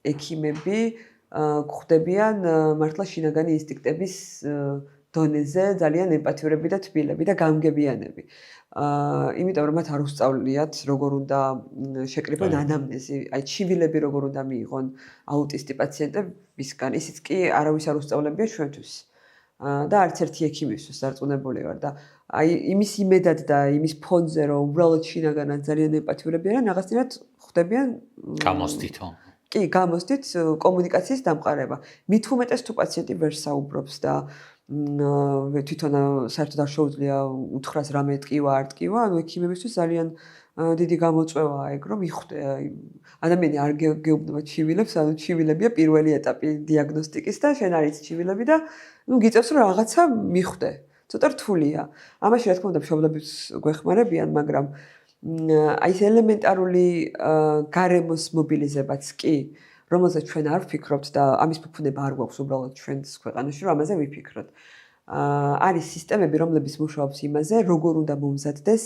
ექიმები გვხვდებიან მართლა შინაგანი ინსტინქტების დონეზე ძალიან ემპათიურები და თბილები და გამგებიანები. იმიტომ რომ მათ არ უსწავლიათ როგორ უნდა შეკრიბონ ანამნეზი, აი ჩივილები როგორ უნდა მიიღონ აუტისტი პაციენტებისგან, ისიც კი არავის არ უსწავლებია ჩვენთვის. და არც ერთი ექიმისთვის დარწმუნებული ვარ და აი იმის იმედად და იმის ფონზე რომ უბრალოდ შინაგანად ძალიან ემპათიურები არიან, რაღაცნაირად ხდებიან გამოსდითო. კი, გამოსდით კომუნიკაციის დამყარება. მით უმეტეს თუ პაციენტი ვერ საუბრობს და თვითონ საერთოდ არ შეუძლია უთხრას რამე ტკივა, არ ტკივა, ანუ ექიმებისთვის ძალიან დიდი გამოწვევაა ეგ, რომ მიხვდე, ადამიანი არ გეუბნება ჩივილებს, ანუ ჩივილებია პირველი ეტაპი დიაგნოსტიკის და შენ არ იცი ჩივილები და გიწევს რომ რაღაცა მიხვდე. ცოტა რთულია. ამაში რა თქმა უნდა მშობლებს გვეხმარებიან, მაგრამ აი ეს ელემენტარული გარემოს მობილიზებაც კი, რომელზეც ჩვენ არ ვფიქრობთ და ამის ფუფუნება არ გვაქვს უბრალოდ ჩვენს ქვეყანაში, რომ ამაზე ვიფიქროთ. არის სისტემები, რომლებიც მუშაობს იმაზე, როგორ უნდა მომზადდეს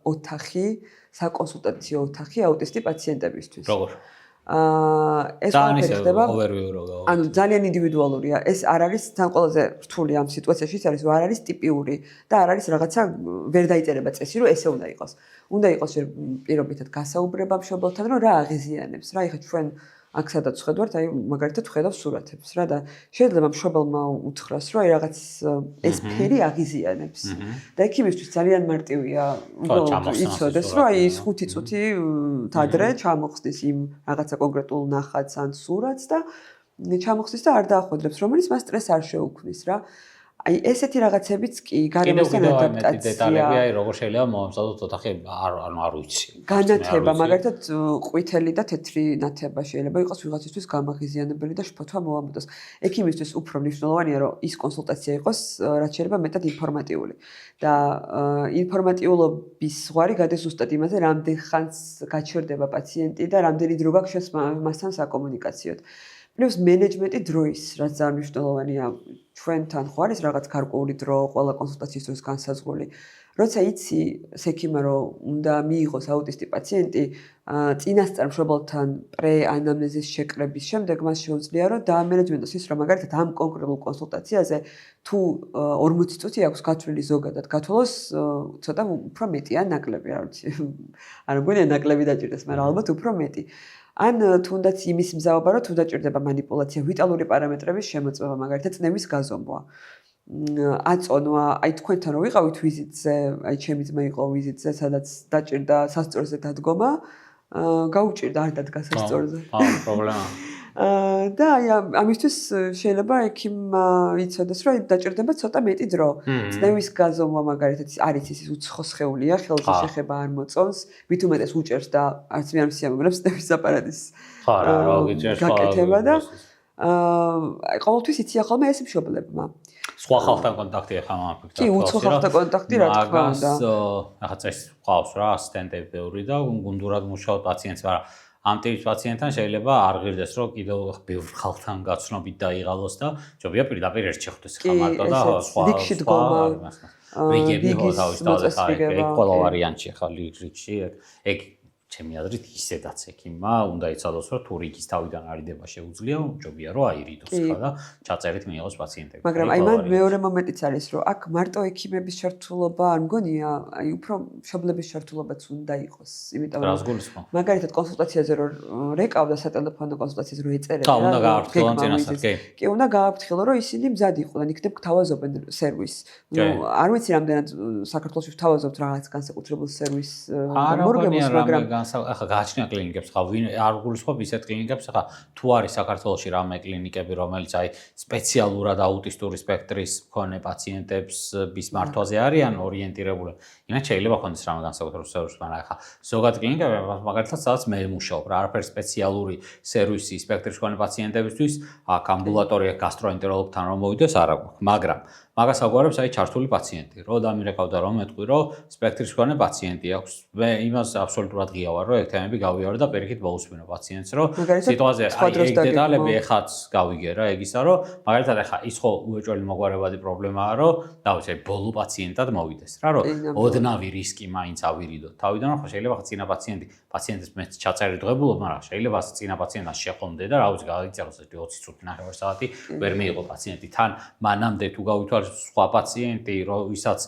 ოთახი, საკონსულტაციო ოთახი აუტისტი პაციენტებისთვის. როგორ? ეს ყველაფერი ხდება overview-რა. ანუ ძალიან ინდივიდუალურია. ეს არ არის თან ყველაზე რთული ამ სიტუაციაში არის, რომ არ არის ტიპიური და არ არის რაღაცა ვერ დაიწერება წესი, რომ ესე უნდა იყოს. უნდა იყოს პირობითად გასაუბრება მშობელთან, რომ რა აღიზიანებს. რა ეხა ჩვენ აქ სადაც ხედავთ, აი მაგალითად ხედავ სურათებს რა და შეიძლება მშობელმა უთხრას, რომ აი რაღაც ეს ფერი აღიზიანებს. და ექიმისთვის ძალიან მარტივია უბრალოდ იცოდეს, რომ აი ეს 5 წუთი ადრე ჩამოხსნის იმ რაღაცა კონკრეტულ ნახატს ან სურათს და ჩამოხსნის და არ დაახვედრებს, რომელიც მას სტრესს არ შეუქმნის რა. აი ესეთი რაღაცებიც კი გარემოსთან ადაპტაცია. დეტალები აი როგორ შეიძლება მომწადოთ ოთახი არ ვიცი. განათება, მაგალითად ყვითელი და თეთრი ნათება შეიძლება იყოს ვიღაცისთვის გამაღიზიანებელი და შფოთვა მოამოდოს. ექიმისთვის უფრო მნიშვნელოვანია რომ ის კონსულტაცია იყოს რაც შეიძლება მეტად ინფორმატიული. და ინფორმატიულობის ზღვარი გადის ზუსტად იმაზე, რამდენ ხანს გაჩერდება პაციენტი და რამდენი დრო გაქვს მასთან საკომუნიკაციოდ. პლუს მენეჯმენტი დროის, რაც ძალიან მნიშვნელოვანია. ჩვენთან ხო არის რაღაც გარკვეული დრო ყველა კონსულტაციის დროს განსაზღვრული. როცა იცი ექიმმა რომ უნდა მიიღოს აუტისტი პაციენტი, წინასწარ მშობელთან პრეანამნეზის შეკრების შემდეგ მას შეუძლია რომ დაამენეჯმენტოს ის რომ მაგალითად ამ კონკრეტულ კონსულტაციაზე თუ 40 წუთი აქვს გათვლილი ზოგადად, გათვალოს ცოტა უფრო მეტი ან ნაკლები, არ ვიცი. არ მგონია ნაკლები დაჭირდეს, მაგრამ ალბათ უფრო მეტი. ან თუნდაც იმის მზაობა, რომ თუ დაჭირდება манипуляცია, ვიტალური პარამეტრების შემოწმება, მაგალითად წნევის გაზომვა. აწონვა, აი თქვენთან რო ვიყავით ვიზიტზე, აი ჩემი ძმა იყო ვიზიტზე, სადაც დაჭირდა სასწორზე დადგომა, გაუჭირდა არ დადგა სასწორზე. პრობლემა. და აი ამისთვის შეიძლება ექიმმა იცოდეს, რომ დაჭირდება ცოტა მეტი დრო. წნევის გაზომვა მაგალითად არის ის უცხო სხეულია, ხელზე შეხება არ მოწონს, მით უმეტეს უჭერს და არც მე არ მსიამოვნებს წნევის აპარატის. ხო რა, გიჭერს ხო. გაკეთება და ყოველთვის იცია ხოლმე ეს მშობლებმა. სხვა ხალხთან კონტაქტი ახლა მაფიქრე. კი, უცხო ხალხთან კონტაქტი რა თქმა უნდა. ახლა წეს ყავს რა ასისტენტები ბევრი და გუნდურად მუშაობ პაციენტს, მაგრამ ამ ტიპის პაციენტთან შეიძლება არ ღირდეს, რომ კიდევ ბევრ ხალხთან გაცნობით დაიღალოს და ჯობია პირდაპირ ერთ შეხვდეს ხა მარტო და სხვა რიგში დგომა. რიგები ხო თავის ეგ ყველა ვარიანტი ხა რიგში ეგ ჩემი აზრით ისედაც ექიმმა უნდა იცოდოს, რომ თუ რიგის თავიდან არიდება შეუძლია, ჯობია რომ აირიდოს ხა და ჩაწერით მიიღოს პაციენტები. მაგრამ აი მან მეორე მომენტიც არის, რომ აქ მარტო ექიმების ჩართულობა არ მგონია, აი უფრო მშობლების ჩართულობაც უნდა იყოს, იმიტომ რას გულისხმობ? მაგალითად კონსულტაციაზე რომ რეკავდა სატელეფონო კონსულტაციაზე რომ ეწერება. და უნდა გააფრთხილონ წინასწარ, კი. კი, უნდა გააფრთხილონ, რომ ისინი მზად იყვნენ, იქნებ გთავაზობენ სერვისს. ნუ არ ვიცი რამდენად საქართველოში გთავაზობთ რაღაც განსაკუთრებულ სერვისს მორგებულს, მაგრამ ახლა გააჩნია კლინიკებს, ხა ვინ არ გულისხმობ ისეთ კლინიკებს, ახლა თუ არის საქართველოში რამე კლინიკები, რომელიც აი სპეციალურად აუტისტური სპექტრის მქონე პაციენტებს მართვაზე არიან ორიენტირებული, იმათ შეიძლება ქონდეს რამე განსაკუთრებული სერვისი, მაგრამ ახლა ზოგად კლინიკები, მაგალითად, სადაც მე მუშაობ, რა არაფერი სპეციალური სერვისი სპექტრის მქონე პაციენტებისთვის, აქ ამბულატორია გასტროენტეროლოგთან რომ მოვიდეს, არ აქვს, მაგრამ მაგას აგვარებს აი ჩართული პაციენტი. რო დამირეკავდა რომ მეტყვი რომ სპექტრის მქონე პაციენტი აქვს. მე იმას აბსოლუტურად ღია ვარ, რომ ეგ თემები გავიარე და პირიქით მოусმინო პაციენტს, რომ სიტუაცია აი ეგ დეტალები ეხაც გავიგე რა, ეგ ისა რომ მაგალითად ახლა ის ხო უეჭველი მოგვარებადი პრობლემაა, რომ დავიცი აი ბოლო პაციენტად მოვიდეს რა, რომ ოდნავი რისკი მაინც ავირიდოთ. თავიდან ხო შეიძლება ხა წინა პაციენტის მეც ჩაწერი დღებულობ, მაგრამ შეიძლება წინა პაციენტს შეხვდე და რა ვიცი გაიწეროს 20 წუთი ნახევარ საათი ვერ მიიღო პაციენტი თან მანამდე თუ გავითვალ სხვა პაციენტი, ვისაც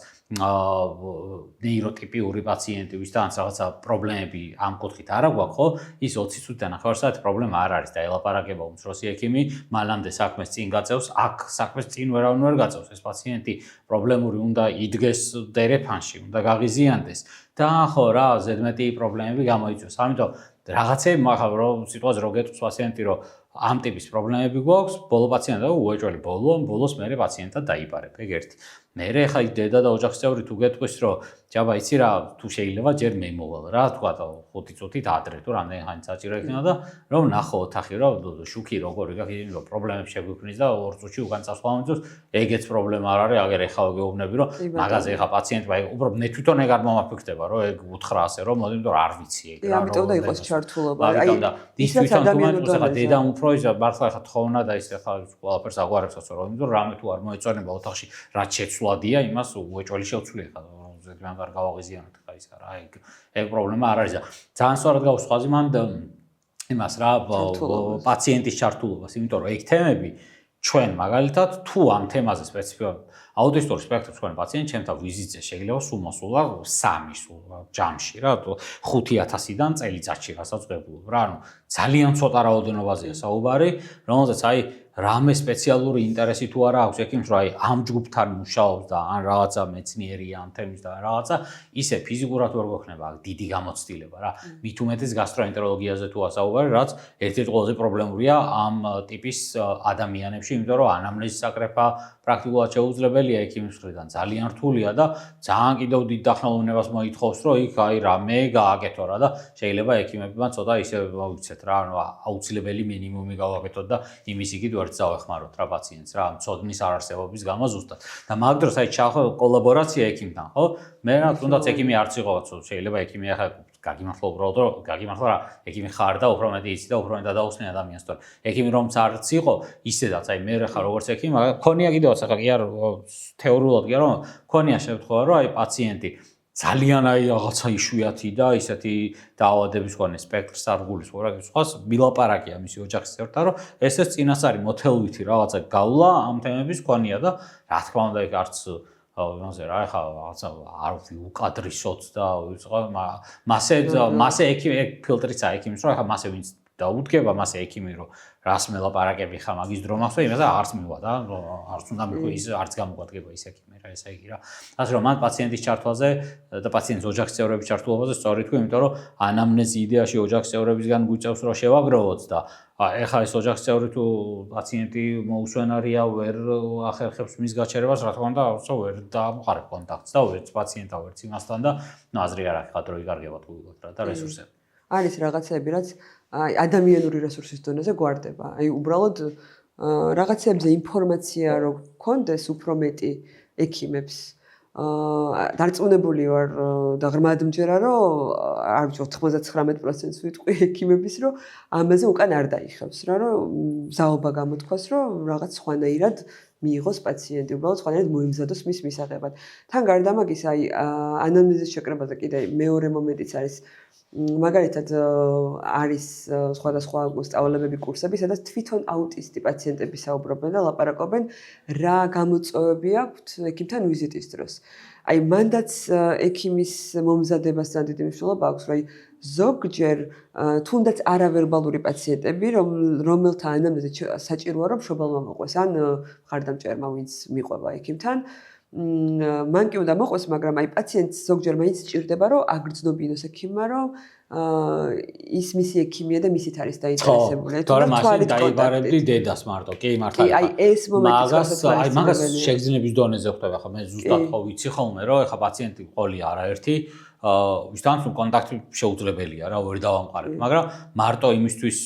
ნეიროტიპიური პაციენტი, ვისთან რაღაცა პრობლემები ამ კუთხით არ აქვს, ხო? ის 20 წუთიდან ნახევარ საათი პრობლემა არ არის და ელაპარაკება უმცროსი ექიმი, მანამდე საქმეს წინ გაწევს, აქ საქმეს წინ ვერავინ ვერ გაწევს. ეს პაციენტი პრობლემური უნდა იდგეს დერეფანში, უნდა გაღიზიანდეს და ხო რა, ზედმეტი პრობლემები გამოიწვევს. ამიტომ რაღაცე მაგა რომ სიტყვაზე რო გეტყვის პაციენტი რომ ამ ტიპის პრობლემები გვაქვს, ბოლო პაციენტი უეჭველი ბოლოს მე პაციენტად დაიბარებ, ეგ ერთი. მე ხა დედა და ოჯახის წევრი თუ გეტყვის რომ ჯაბა იცი რა თუ შეიძლება ჯერ მე მოვალ რა თქვა 5 წუთით ადრე თუ რამდენი ხანი საჭირო იქნება და რომ ნახო ოთახი რომ შუქი როგორი გაქვს რომ პრობლემები შეგვიქმნის და 2 წუთში უკან წასვლა ამიწოს ეგეც პრობლემა არ არის აგერ ეხლა გეუბნები რომ მაგაზე ეხა პაციენტმა უბრალოდ მე თვითონ ეგ არ მომაფიქრდება რომ ეგ უთხრა ასე რომ მოდი იმიტომ რომ არ ვიცი ეგ რა ამიტომ და იყოს ჩართულობა აი ის თვითონ თუ ეხა დედა უფრო ის მართლა ეხა თხოვნა და ის ეხა ყველაფერს აგვარებსაც რომ იმიტომ რამე თუ არ მოეწონება ოთახში რაც შეცვლადია იმას უეჭველი შევცვლი ეხა ზედმეტ არ გავაღიზიანოთ ხა ის არა ეგ პრობლემა არ არის და ძალიან სწორად გავუსხვაზე მან იმას რა პაციენტის ჩართულობას იმიტომ რომ ეგ თემები ჩვენ მაგალითად თუ ამ თემაზე სპეციფიკურად აუტისტური სპექტრის მქონე პაციენტი ჩემთან ვიზიტზე შეიძლება სულ მოსულა 3 სულ ჯამში რა 5000-დან წელიწადში გასაწყობლად რა ანუ ძალიან ცოტა რაოდენობაზეა საუბარი რომელზეც აი რამე სპეციალური ინტერესი თუ არა აქვს ექიმს რომ აი ამ ჯგუფთან მუშაობს და ან რაღაცა მეცნიერია ამ თემის და რაღაცა ისე ფიზიკურად ვერ გვექნება დიდი გამოცდილება რა მით უმეტეს გასტროენტეროლოგიაზე თუ ასაუბარი რაც ერთ-ერთი ყველაზე პრობლემურია ამ ტიპის ადამიანებში იმიტომ რომ ანამნეზის საკრეფა პრაქტიკულად შეუძლებელია ექიმის მხრიდან ძალიან რთულია და ძალიან კიდევ დიდ დახმარებას მოითხოვს რომ იქ აი რამე გააკეთო რა და შეიძლება ექიმებმა ცოტა ისე ვიცეთ რა ანუ აუცილებელი მინიმუმი გავაკეთოთ და იმის იქით ვერც დავეხმაროთ რა პაციენტს რა ამ ცოდნის არარსებობის გამო ზუსტად და მაგ დროს აი ჩახო კოლაბორაცია ექიმთან ხო მე რა თუნდაც ექიმი არც იყავაც შეიძლება ექიმი ახლა გაგიმართლა უბრალოდ რომ გაგიმართლა რა ექიმი ხარ და უფრო მეტი იცი და უფრო მეტად დაუსმენ ადამიანს თორე ექიმი რომც არც იყო ისედაც აი მე ხარ როგორც ექიმი მაგრამ ქონია კიდევაც ახლა კი არ თეორიულად კი არა ქონია შემთხვევა რომ აი პაციენტი ძალიან აი რაღაცა იშვიათი და ისეთი დაავადების მქონე სპექტრს არ გულისხმობს რა სხვას მილაპარაკია მისი ოჯახის წევრთან რომ ესეც წინასწარი მოთელვითი რაღაცა გავლა ამ თემების მქონია და რა თქმა უნდა ეგ არც იმაზე რა ხა რაღაცა არ უკადრისოთ და მასე ექიმი ფილტრიცაა ექიმის რომ ხა მასე ვინც დაუდგება მასე ექიმი რომ რას მელაპარაკები ხა მაგის დრო მახსოვს იმაზე არც მივა და არც უნდა მიხვი ის არც გამოგვადგება ის ექიმი რა ესე იგი რა ასე რომ მან პაციენტის ჩართვაზე და პაციენტის ოჯახის წევრების ჩართულობაზე სწორი თქვი იმიტომ რომ ანამნეზი იდეაში ოჯახის წევრებისგან გვიწევს რომ შევაგროვოთ და ეხლა ეს ოჯახის წევრი თუ პაციენტი მოუსვენარია ვერ ახერხებს მის გაჩერებას რა თქმა უნდა ვერ დაამყარებ კონტაქტს და ვერც პაციენტთან ვერც იმასთან და ნუ აზრი არ აქვს ხა დრო იგარგება თულიოთ რა და რესურსები არის რაღაცები რაც აი ადამიანური რესურსის დონეზე გვარდება. აი უბრალოდ რაღაცებზე ინფორმაცია რო გქონდეს უფრო მეტი ექიმებს. დარწმუნებული ვარ და ღრმად მჯერა რომ არ ვიცი 99%-ს ვიტყვი ექიმების რომ ამაზე უკან არ დაიხევს რა რომ ზაობა გამოთქვას რომ რაღაც სხვანაირად მიიღოს პაციენტი უბრალოდ სხვანაირად მოიმზადოს მის მისაღებად. თან გარდა მაგის აი ანამნეზის შეკრებაზე კიდე მეორე მომენტიც არის მაგალითად არის სხვადასხვა სწავლებები კურსები, სადაც თვითონ აუტისტი პაციენტები საუბრობენ და ლაპარაკობენ რა გამოწვევები აქვთ ექიმთან ვიზიტის დროს. აი მანდაც ექიმის მომზადებასთან დიდი მნიშვნელობა აქვს, რომ აი ზოგჯერ თუნდაც არავერბალური პაციენტები, რომელთა ანამნეზი საჭიროა რომ მშობელმა მოყვეს, ან მხარდამჭერმა ვინც მიყვება ექიმთან მან კი უნდა მოყვეს, მაგრამ აი პაციენტს ზოგჯერ მაინც სჭირდება, რომ აგრძნობინოს ექიმმა, რომ ის მისი ექიმია და მისით არის დაინტერესებული. თორემ მაშინ დაიბარებდი დედას მარტო. კი, მართალია. აი ეს მომენტი მაგას შეგრძნების დონეზე ხვდება ხა მე ზუსტად ხო ვიცი ხოლმე, რომ ეხა პაციენტი ყოლია არაერთი ვისთან კონტაქტი შეუძლებელია რა ვერ დავამყარებ მაგრამ მარტო იმისთვის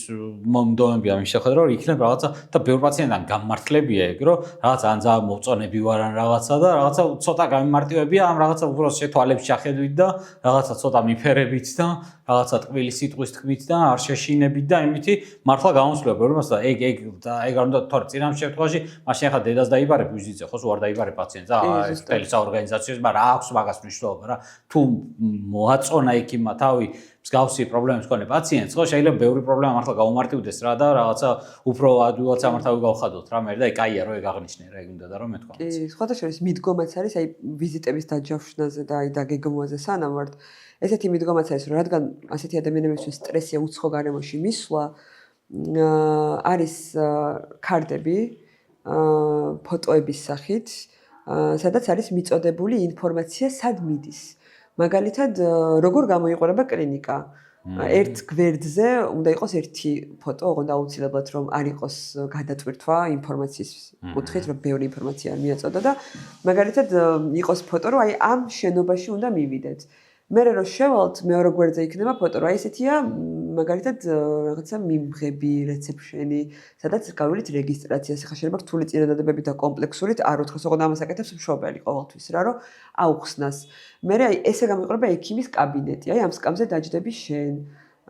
მომდომებია მის შეხედვით რომ იქნებ რაღაცა და ბევრ პაციენტთან გამმართლებია ეგ რომ რაღაცა ან ძალიან მოწონები ვარ ან რაღაცა და რაღაცა ცოტა გამიმარტივებია ამ რაღაცა უბრალოდ შეთვალებს შეხედვით და რაღაცა ცოტა მიფერებით და რაღაცა ტკბილი სიტყვის თქმით და არ შეშინებით და იმითი მართლა გამოსვლება ბევრს და ეგ არ უნდა თორე წინამ შემთხვევაში მაშინ ახლა დედას დაიბარებ ვიზიტზე ხო სულ არ დაიბარებ პაციენტს აი ეს საორგანიზაციოს მაგრამ აქვს მაგას მნიშვნელობა რა თუ მოაწონა ექიმმა თავი მსგავსი პრობლემის მქონე პაციენტს ხო შეიძლება ბევრი პრობლემა მართლა გაუმარტივდეს რა და რაღაცა უფრო ადვილად სამართავი გავხადოთ რა მე და აი კაია რომ ეგ აღნიშნე რა ეგ უნდა და რომ მეთქვა კი სხვათა შორის მიდგომაც არის აი ვიზიტების დაჯავშნაზე და აი დაგეგმვაზე სანამ ვართ ესეთი მიდგომაც არის რომ რადგან ასეთი ადამიანებისთვის სტრესია უცხო გარემოში მისვლა არის კარტები ფოტოების სახით სადაც არის მიწოდებული ინფორმაცია სად მიდის მაგალითად როგორ გამოიყურება კლინიკა ერთ გვერდზე უნდა იყოს ერთი ფოტო, ოღონდ აუცილებლად რომ არ იყოს გადატვირთვა ინფორმაციის კუთხით, რომ ბევრი ინფორმაცია არ მიაწოდა და მაგალითად იყოს ფოტო, რომ აი ამ შენობაში უნდა მივიდეთ. მე რო შევალთ მეორე გვერდზე იქნება ფოტო, რომ აი ესეთია მაგალითად რაღაცა მიმღები, რეცეპშენი, სადაც გავივლით რეგისტრაციას. ახლა შეიძლება რთული წინადადებები და კომპლექსურით არ უთხროს, ოღონდ ამას აკეთებს მშობელი ყოველთვის რა, რომ აუხსნას. მე აი ესე გამოიყურება ექიმის კაბინეტი, აი ამ სკამზე დაჯდები შენ.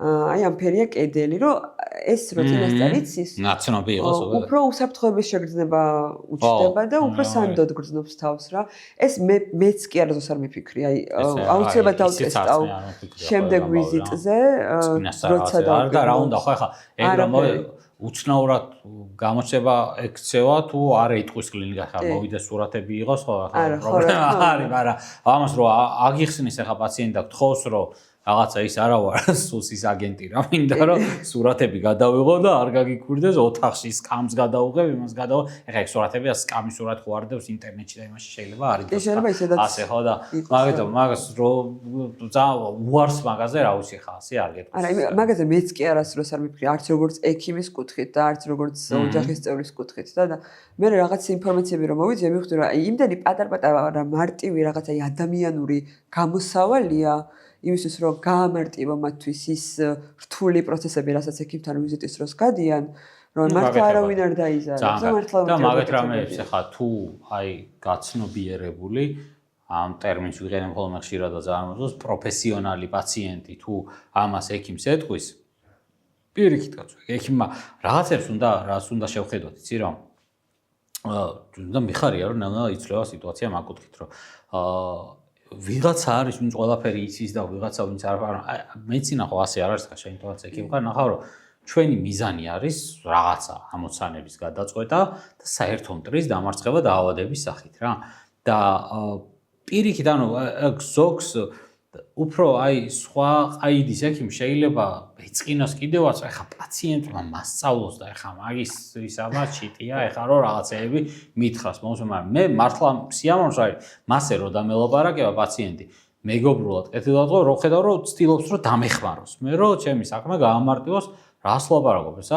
აი ამ ფერია კედელი, რომ ეს რო წინასწარ იცის, ნაცნობი იყოს უფრო უსაფრთხოების შეგრძნება უჩნდება და უფრო სანდოდ გრძნობს თავს რა. ეს მეც კი არასდროს არ მიფიქრი, აი აუცილებლად დავტესტავ შემდეგ ვიზიტზე, როცა და რა უნდა ხო ახლა ეგ რომ უცნაურად გამოჩება ექცევა თუ არ იტყვის კლინიკა ხარ მოვიდა სურათები იყოს ხო ახლა პრობლემა არის, მაგრამ ამას რომ აგიხსნის ახლა პაციენტი და გთხოვს რომ რაღაცა ის არა ვარ სუსის აგენტი რა მინდა რომ სურათები გადავიღო და არ გაგიკვირდეს ოთახში სკამს გადავუღებ იმას გადავიღო ეხლა ეგ სურათები სკამის სურათ ხო არ დევს ინტერნეტში და იმაში შეიძლება არ იდოს ასე ხო და მაგას რომ უარს მაგაზე რა ვიცი ხა ასე არ გეტყვი არა მაგაზე მეც კი არასდროს არ მიფიქრი არც როგორც ექიმის კუთხით და არც როგორც ოჯახის წევრის კუთხით და მე რაღაც ინფორმაციები რომ მოვიძიე მივხვდი რომ აი იმდენი პატარ-პატარა მარტივი რაღაც აი ადამიანური გამოსავალია იმისთვის რომ გაამარტივო მათთვის ის რთული პროცესები, რასაც ექიმთან ვიზიტის დროს გადიან, რომ მართლა არავინ არ დაიზარებს და მართლა და მაგათ რამეებს ახლა თუ აი გაცნობიერებული ამ ტერმინს ვიყენებ ხოლმე ხშირად და ძალიან მოსწონს პროფესიონალი პაციენტი თუ ამას ექიმს ეტყვის პირიქით კაცო ექიმმა რაღაცებს უნდა შევხედოთ იცი რომ და მიხარია რომ ნელა იცლება სიტუაცია მაგუთხით რომ ვიღაცა არის ვინც ყველაფერი იცის და ვიღაცა ვინც არ მეცინა ხო ასე არ არის ხა შენ თვითონ ექიმ ხარ ნახავ რომ ჩვენი მიზანი არის რაღაცა ამოცანების გადაწყვეტა და საერთო მტრის დამარცხება დაავადების სახით რა და პირიქით ანუ ზოგს უფრო აი სხვა ყაიდის ექიმ შეიძლება ეწყინოს კიდევაც ეხა პაციენტმა მასწავლოს და ეხა მაგის ისა ჩიტია ეხა რომ რაღაცეები მითხრას მაგრამ მე მართლა სიამოვნოს არის მასე რომ დამელაპარაკება პაციენტი მეგობრულად კეთილად რო ხედავ რომ ცდილობს რომ დამეხმაროს მე რომ ჩემი საქმე გაამარტივოს რას ლაპარაკობს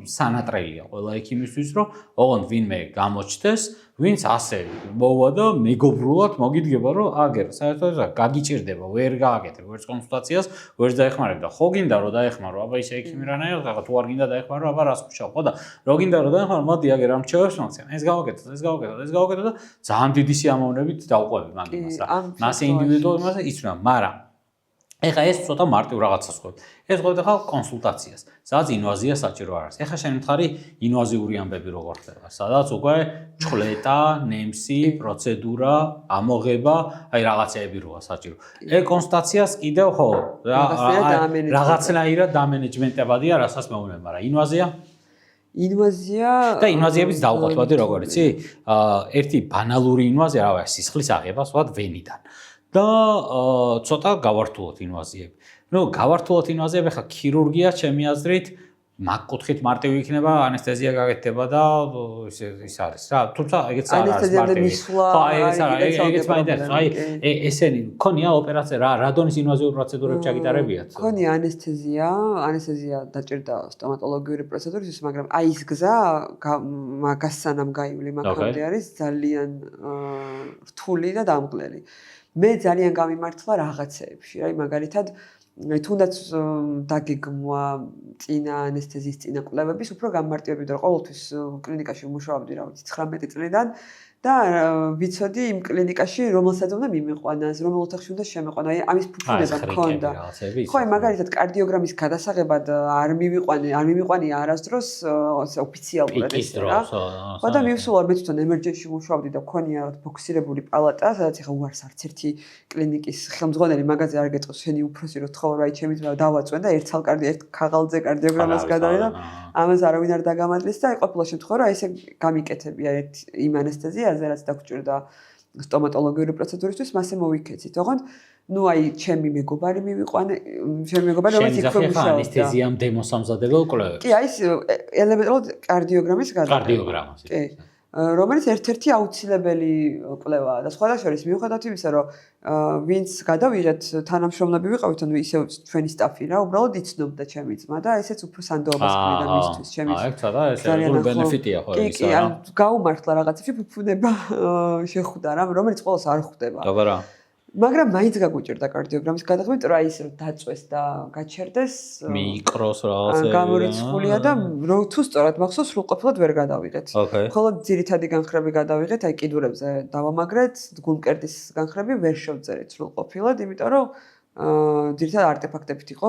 სანატრელია ყველა ექიმისთვის რომ ოღონდ ვინმე გამოჩნდეს ვინც ასე მოვა და მეგობრულად მოგიდგება რომ აგერ საერთოდ გაგიჭირდება ვერ გააკეთებ ვერც კონსულტაციას ვერც დაეხმარებ და ხო გინდა რომ დაეხმარო აბა ისე ექიმი რანაირად ხა თუ არ გინდა დაეხმარო აბა რას ხუშავ ხო და რო გინდა რომ დაეხმარო მოდი აგერ ამ ჩევებს მაქციან ეს გავაკეთო და ძალიან დიდი სიამოვნებით დავყვები მაგ იმას რა მასე ინდივიდუალურად იმასე იცნა მაგრამ ეხა ეს ცოტა მარტივ რაღაცას ხვდები. ეს ხვდები ხა კონსულტაციას. სადაც ინვაზია საჭირო არ არის. ეხა შენ მხარი ინვაზიური ამბები როგორ ხდება. სადაც უკვე ჩხლეტა, ნემსი, პროცედურა, ამოღება, აი რაღაცეები როა საჭირო. ეგ კონსულტაციას კიდევ ხო რაღაცნაირად დამენეჯმენტებადია, რასაც მეუბნები, მაგრამ ინვაზია და ინვაზიების დავყვათ, მოდი როგორ იცი? ერთი ბანალური ინვაზია, რა ვიცი, სისხლის აღება, სხვა ვენიდან. და ცოტა გავართულოთ ინვაზიები. ნუ გავართულოთ ინვაზიები ხა ქირურგია ჩემი აზრით მაგ კუთხით მარტივი იქნება, ანესთეზია გაკეთდება და ის არის რა. თუმცა ეგეც არ არის მარტივი. ხო, ეგეც მაინტერესებს. აი ესენი ქონია ოპერაცია რა, რადონის ინვაზიურ პროცედურებს ჩაგიტარებიათ? ქონია ანესთეზია დაჭირდა სტომატოლოგიური პროცედურისთვის, მაგრამ აი ის გზა მაგას სანამ გაივლი მაგამდე არის ძალიან რთული და დამღლელი. მე ძალიან გამიმართლა რაღაცეებში, აი მაგალითად თუნდაც დაგეგმვა წინა ანესთეზიის წინა კვლევების უფრო გამარტივები და ყოველთვის კლინიკაში ვმუშაობდი რა ვიცი 19 წლიდან და ვიცოდი იმ კლინიკაში რომელსაც უნდა მიმიყვანას, რომელ ოთახში უნდა შემეყვანა, აი ამის ფუფუნება მქონდა. ხო, აი მაგალითად კარდიოგრამის გადასაღებად არ მიმიყვანია არასდროს ოფიციალურად ეს რა. ხო და მივსულარ მე თვითონ ემერჯენსში ვმუშაობდი და მქონია ფოქსირებული პალატა, სადაც ეხა უარს არც ერთი კლინიკის ხელმძღვანელი მაგაზე არ გეტყვის, შენი უფროსი რო თხოვ რა, ჩემით დავაწვენ და ერთ ქაღალდზე კარდიოგრამას გადავიდა. ამას არავინ არ დაგამატლის და აი ყოფილა შემთხვევა რა ესე გამიკეთებია იმ ანესთეზიაზე რაც დაგჭირდა სტომატოლოგიური პროცედურისთვის მასე მოვიქეცით. ოღონდ ნუ აი ჩემი მეგობარი მივიყვანე, ჩემი მეგობარი რომელიც იქ მუშაობდა. ანესთეზიამ დემოსამზადებელ კვლევებს. კი, აი ეს ელემენტარულად კარდიოგრამის გადაღება. კარდიოგრამას. კი. რომელიც ერთ-ერთი აუცილებელი კვლევაა და სხვადასხვა შორის მიუხედავად იმისა, რომ ვინც გადავიღეთ თანამშრომლები ვიყავით, ანუ ისევ ჩვენი სტაფი რა, უბრალოდ იცნობდა ჩემი ძმა და ესეც უფრო სანდოობას ქმნიდა მისთვის ჩემის. აი, ცოტა ეს როგორ ბენეფიტია ხო ის. კი, გაუმართლა რაღაცებში ფუფუნება შეხვდა რა, რომელიც ყოველს არ ხვდება. აბა რა. მაგრამ მაინც გაგუჭირდა კარდიოგრამის გადაღება, იმიტომ რომ ის დაწვეს და გაჩერდეს. მიკროს რაღაცა. გამორიცხულია და თუ სწორად მახსოვს, სრულყოფილად ვერ გადავიღეთ. მხოლოდ ძირითადი განხრები გადავიღეთ, აი კიდურებზე დავამაგრეთ, გულმკერდის განხრები ვერ შევწერეთ სრულყოფილად, იმიტომ რომ ძირითადად არტეფაქტებით იყო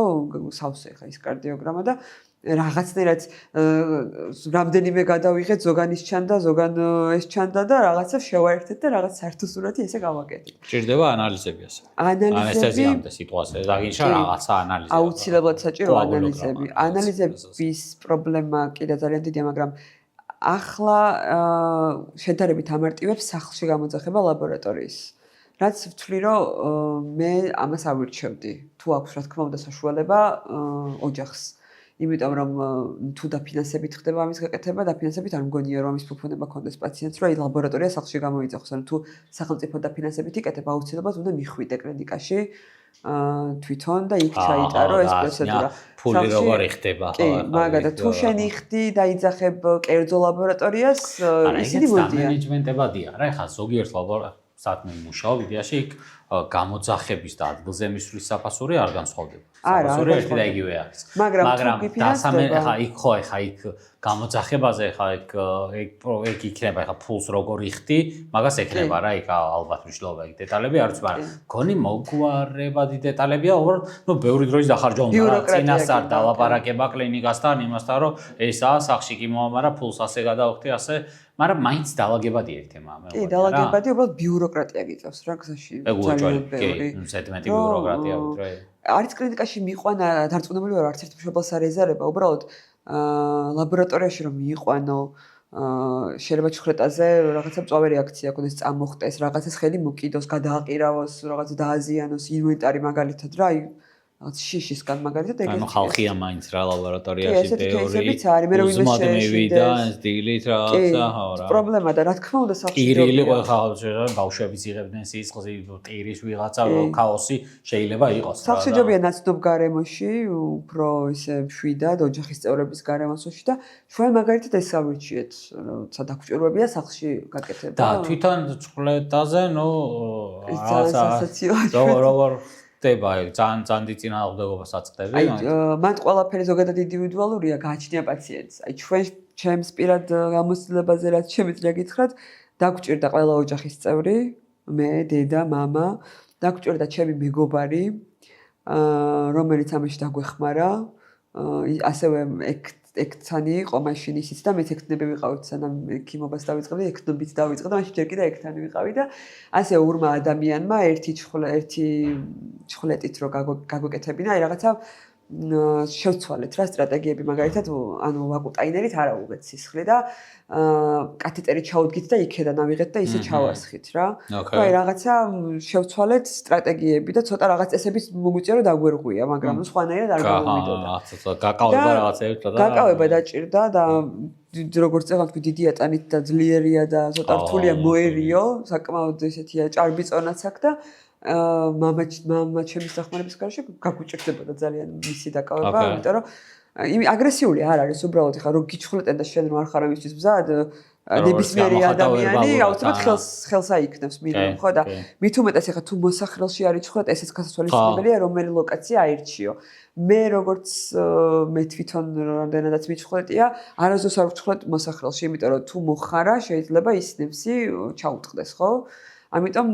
სავსე ხა ის კარდიოგრამა და რაღაცნაირად რამდენიმე გადავიღეთ, ზოგან ის ჩანდა, ზოგან ეს ჩანდა და რაღაცა შევაერთეთ და რაღაც საერთო სურათი ესე გავაკეთეთ. ჭირდება ანალიზები ასე. ანესთეზიამდე სიტყვაზე, დაგინშა რაღაცა ანალიზები. აუცილებლად საჭირო ანალიზები. ანალიზების პრობლემა კიდე ძალიან დიდია, მაგრამ ახლა შედარებით ამარტივებს სახლში გამოძახება ლაბორატორიის. რაც ვთვლი, რომ მე ამას ავირჩევდი. თუ აქვს რა თქმა უნდა საშუალება ოჯახს. იმიტომ რომ თუ დაფინანსებით ხდება ამის გაკეთება, დაფინანსებით არ მგონია რომ ამის ფუფუნება კონდეს პაციენტს, რომ აი ლაბორატორია სახლში გამოიძახოს. ანუ თუ სახელმწიფო დაფინანსებით იკეთება, აუცილებლად უნდა მიხვიდე კლინიკაში თვითონ და იქ ჩაიტარო ეს პროცედურა. ფული როგორ იხდება ხო? კი, მაგალითად, თუ შენ იხდი და იძახებ კერძო ლაბორატორიას, ისინი მოდიან. მენეჯმენტებადია. რა ეხლა ზოგიერთ საქმე მუშაობ იდეაში იქ გამოძახების და ადგილზე მისვლის საფასური არ განსხვავდება. საფასური ერთი და იგივე არის. მაგრამ ხა იქ ხო ხა იქ გამოძახებაზე ხა იქ იქნება ხა ფულს როგორ იხდი, მაგას ეკნება რა იქ ალბათ მნიშვნელობა იქ დეტალები არ ვიცი, მაგრამ გონი მოგვარებადი დეტალებია, უბრალოდ ნუ ბევრი დროის დახარჯვა უნდა რა წინასწარ დალაპარაკება კლინიკასთან იმასთან, რომ ესაა სახში კი მომამარა ფულს ასე გადავხდი ასე მაგრამ მაინც დაალაგებადი ერთ თემა მე კი, დაალაგებადი, უბრალოდ ბიუროკრატია გიწევს რა გზაში. ძალიან ბევრი. კი, სეტიმენტი ბიუროკრატია ვიდრე. არც კლინიკაში მიყვანა დარწმუნებული ვარ, არც ერთ მშობელს არ ეზარება, უბრალოდ ლაბორატორიაში რომ მიიყვანო, შეიძლება ჩხრეტაზე რაღაცა მწვავე რეაქცია ქონდეს, წამოხტეს, რაღაცას ხელი მოკიდოს, გადააყირავოს, რაღაც დააზიანოს, ინვენტარი მაგალითად რა, აი რაღაც შიშისგან მაგალითად ეგეთი. ანუ ხალხია მაინც რა ლაბორატორიაში ბევრი. უზმოდ მივიდა დილით რაღაცა, ხო რა. პრობლემა და რა თქმა უნდა სახლში. ირილი ხალხი ბავშვებიც იღებდნენ სიცხეს, ტირის ვიღაცა ქაოსი შეიძლება იყოს რა. სახლში ჯობია ნაცნობ გარემოში, უფრო ისე მშვიდად ოჯახის წევრების გარემოსში და ჩვენ მაგალითად ეს ავირჩიეთ, როცა დაგვჭირვებია სახლში გაკეთება. და თვითონ წყლეტაზე, ნუ რაღაცა როგორ ძალიან დიწინააღმდეგობას აწყდები. აი, მან ყველაფერი ზოგადად ინდივიდუალურია, გააჩნია პაციენტს. აი, ჩემს პირად გამოცდილებაზე რაც შემიძლია გითხრათ, დაგვჭირდა ყველა ოჯახის წევრი, მე, დედა, მამა, დაგვჭირდა ჩემი მეგობარი, რომელიც ამაში დაგვეხმარა. ასევე ექთანი იყო მაშინ ისიც და მეც ექთნები ვიყავით, სანამ ექიმობას დავიწყებდი, ექთნობით დავიწყე და მაშინ ჯერ კიდე ექთანი ვიყავი და ასე ორმა ადამიანმა ერთი ჩხლეტით რო გაგვეკეთებინა, აი რაღაცა შევცვალეთ რა სტრატეგიები მაგალითად, ანუ ვაკუტაინერით არა უღეთ სისხლი და კათეტერი ჩაუდგით და იქედან ავიღეთ და ისე ჩავასხით რა. აი რაღაცა შევცვალეთ სტრატეგიები და ცოტა რაღაც წესებით მოგვიწია რომ დაგვერღვია, მაგრამ სხვანაირად არ გამომიდოდა. გაკავება რაღაცებით და გაკავება დაჭირდა და როგორც წეღავთ დიდი ატანით და ძლიერია და ცოტა რთულია მოერიო, საკმაოდ ესეთია ჭარბიწონაც აქვს და მამა ჩემის დახმარების გარშე გაგუჭირდებოდა ძალიან მისი დაკავება, იმიტომ რომ აგრესიული არ არის, უბრალოდ ხა რო გიჩხლეტენ და შენ რო არ ხარ ამისთვის მზად, ნებისმიერი ადამიანი აუცილებლად ხელს აიქნებს მინიმუმ, ხო და მით უმეტეს ხა თუ მოსახლეში არის ჩხლეტ, ესეც გასასვლელებელია, რომელი ლოკაცია აირჩიო. მე როგორც მე თვითონ რამდენადაც მიჩხლეტია, არასდროს არ ვჩხლეტ მოსახლეში, იმიტომ რომ თუ მოხარა, შეიძლება ის ნებსი ჩაუტყდეს, ხო? ამიტომ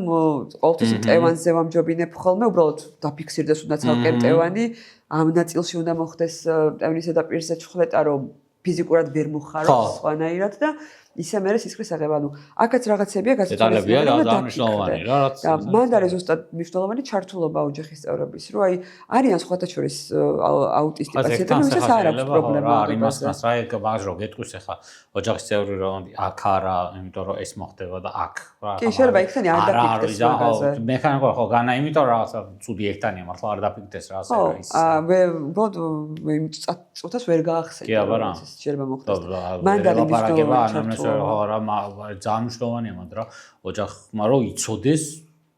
ყოველთვის მტევანზე ვამჯობინებ ხოლმე, უბრალოდ დაფიქსირდეს უნდა ცალკე მტევანი, ამ ნაწილში უნდა მოხდეს მტევნის ზედაპირზე ჩხლეტა, რომ ფიზიკურად ვერ მოხაროს სხვანაირად და ისე მერე სისხლის აღება. ანუ აქაც რაღაცებია გასაცდელია და მნიშვნელოვანი რა, რაც მან და ზუსტად მნიშვნელოვანი ჩართულობა ოჯახის წევრების, რომ აი არიან სხვათა შორის აუტისტი პაციენტები, ვისაც არ აქვს პრობლემა. არ იმასთან რა ეგ მაგას რო გეტყვის ახლა ოჯახის წევრი რომ აქ არა, იმიტომ რომ ეს მოხდება და აქ რა. კი, შეიძლება იქთანი არ დაფიქრდეს მაგაზე. მექანიკა ხო განა, იმიტომ რომ რაღაცა ცუდი ერთანია, მართლა არ დაფიქრდეს რა ასე რა ის. მე უბრალოდ წუთას ვერ გაახსენე. კი, აბა რა. შეიძლება მოხდეს. მან და მნიშვნელოვანი რა ძალიან მნიშვნელოვანია მაგრამ რა ოჯახმა რომ იცოდეს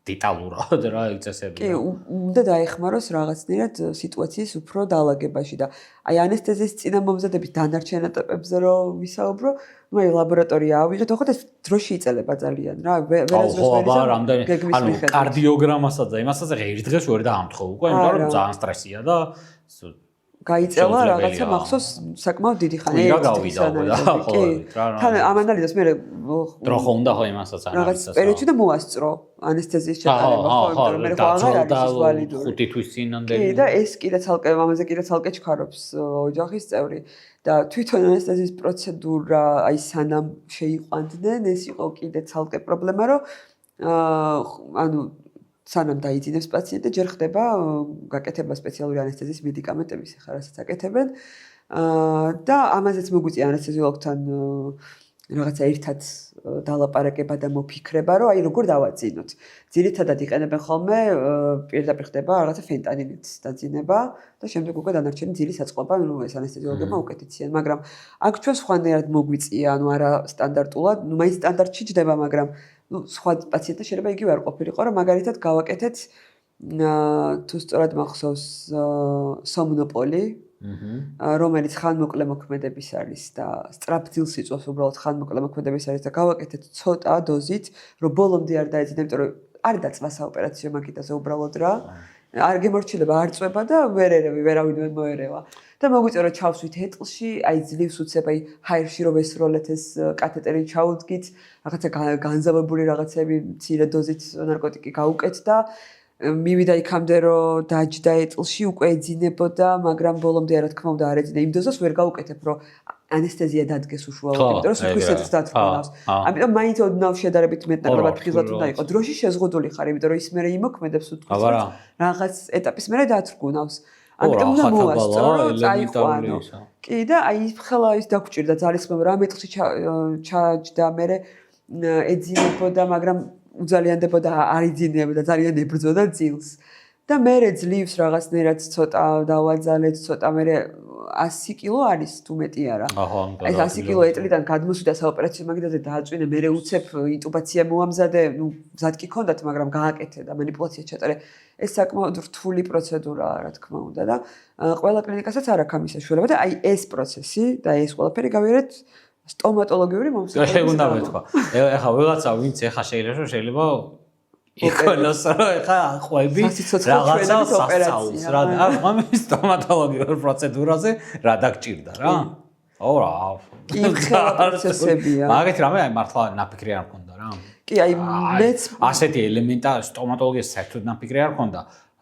დეტალურად რა წესები. კი, უნდა დაეხმაროს რაღაცნაირად სიტუაციის უფრო დაალაგებაში და აი ანესთეზიის წინამომზადების დანარჩენ ეტაპებზე რომ ვისაუბრო, ну აი ლაბორატორია ავიღეთ, ხო და ეს დროში იწელება ძალიან რა. ანუ კარდიოგრამასაც და იმასაც ერთ დღეს ვერ დაამთხო უკვე, იმიტომ რომ ძალიან სტრესია და გაიწელა რაღაცა მახსოვს საკმაოდ დიდი ხანი რა გავიდა და ყოველთვის რა თან ამანალიზოს მე დროხო უნდა ხო იმასაც რაღაც პერიოდში და მოასწრო ანესთეზიის ჩატარება ხო იმიტომ რომ მე ხო აღარ არის ვალიდური 5 თვის წინამდელი კი და ეს კიდე ცალკე ამაზე კიდე ცალკე ჩქარობს ოჯახის წევრი და თვითონ ანესთეზიის პროცედურა აი სანამ შეიყვანდნენ ეს იყო კიდე ცალკე პრობლემა რომ ანუ სანამ დაიძინებს პაციენტი ჯერ ხდება გაკეთება სპეციალური ანესთეზიის მედიკამენტების ხარ რასაც აკეთებენ და ამაზეც მოგვიწია ანესთეზიოლოგთან რაღაცა ერთად დალაპარაკება და მოფიქრება რომ აი როგორ დავაძინოთ ძირითადად იყენებენ ხოლმე პირდაპირ ხდება რაღაცა ფენტანილით დაძინება და შემდეგ უკვე დანარჩენი ძილის აწყობა ნუ ეს ანესთეზიოლოგებმა უკეთიციან მაგრამ აქ ჩვენ სხვანაირად მოგვიწია ანუ არა სტანდარტულად ნუ მაინც სტანდარტში ჯდება მაგრამ ну სხვა პაციენტთა შეიძლება იგივე არ ყოფილიყო რომ მაგალითად გავაკეთეთ თუ სწორად მახსოვს სომნოპოლი რომელიც ხანმოკლე მოქმედების არის და სწრაფძილს იწვევს უბრალოდ ხანმოკლე მოქმედების არის და გავაკეთეთ ცოტა დოზით რომ ბოლომდე არ დაეძინა იმიტომ რომ არ დაწვა საოპერაციო მაგიდაზე უბრალოდ რა არ გემორჩილება არ წვება და ვერავინ ვერ მოერევა და მოგვიწია რომ ჩავსვით ეტლში აი ძლივს უცებ აი ჰაერში რომ ესროლეთ ეს კათეტერი ჩაუდგით რაღაცა განზავებული რაღაცები მცირე დოზით ნარკოტიკი გაუკეთ და მივიდა იქამდე რომ დაჯდა ეტლში უკვე ეძინებოდა მაგრამ ბოლომდე რა თქმა უნდა არ ეძინა იმ დოზას ვერ გაუკეთებ რომ ანესთეზია დადგეს უშუალოდ იმიტომ რომ სუქისეთს დათრგავს ამიტომ მაინც ოდნავ შედარებით მეტნაკლებად ფხიზლად უნდა იყოს დროში შეზღუდული ხარ იმიტომ რომ ის მერე იმოქმედებს უთქვით რაღაც ეტაპის მერე დათრგუნავს ამიტომ უნდა მოასწრო რომ წაიყვანო კი და აი ხელა ის დაგჭირდა ძალისხმევა რა მეტყში ჩაჯდა მერე ეძინებოდა მაგრამ უძალიანდებოდა არ იძინებოდა ძალიან ებრძოდა ძილს და მერე ძლივს რაღაცნაირად ცოტა დავაძალეთ ცოტა მერე 100 კილო არის თუ მეტი არა ეს 100 კილო ეტლიდან გადმოსვიდა საოპერაციო მაგიდაზე დააწვინე მერე უცებ ინტუბაცია მოამზადე ნუ მზად კი ქონდათ მაგრამ გააკეთე და მანიპულაცია ჩატარე ეს საკმაოდ რთული პროცედურაა რა თქმა უნდა და ყველა კლინიკასაც არ აქვს ამის საშუალება და აი ეს პროცესი და ეს ყველაფერი გავიარეთ სტომატოლოგიური მომსახურების ეს უნდა მეთქვა ეხლა ვიღაცა ვინც ეხლა შეიძლება იქონოს რომ ეხლა აყვები რაღაცა სასწაულს რა ამ სტომატოლოგიურ პროცედურაზე რა დაგჭირდა რა ო რა პროცესებია მაგეთ რამე აი მართლა ნაფიქრი არ მქონდა რა კი აი მეც ასეთი ელემენტარი სტომატოლოგიის საერთოდ ნაფიქრი არ მქონდა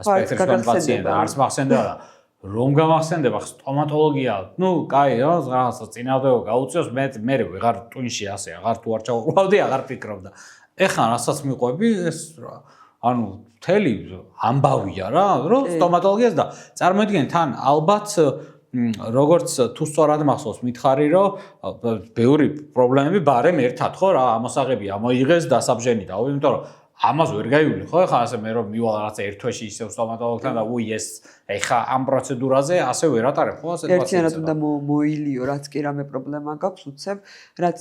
სპექტრიდან პაციენტი არც მახსენდა რა რომ გამახსენდება სტომატოლოგია ნუ კაი რა რაღაცა წინავდეო გაუწევს მე ვეღარ ტვინში ასე აღარ თუ არ ჩავყავდი აღარ ფიქრობდა ეხლა რასაც მიყვები ეს ანუ მთელი ამბავია რა რომ სტომატოლოგიას და წარმოიდგინე თან ალბათ როგორც თუ სწორად მახსოვს მითხარი რომ ბევრი პრობლემები ბარემ ერთად ხო რა ამოსაღები ამოიღეს დასაბჟენი და იმიტომ რომ ამას ვერ გაივლი ხო ეხლა ასე მე რომ მივალ რაღაცა ერთ თვეში ისევ სტომატოლოგთან და უი ეს ეხლა ამ პროცედურაზე ასე ვერ ატარებ ხო ასე ერთიანად უნდა მოილიო რაც კი რამე პრობლემა გაქვს უცებ რაც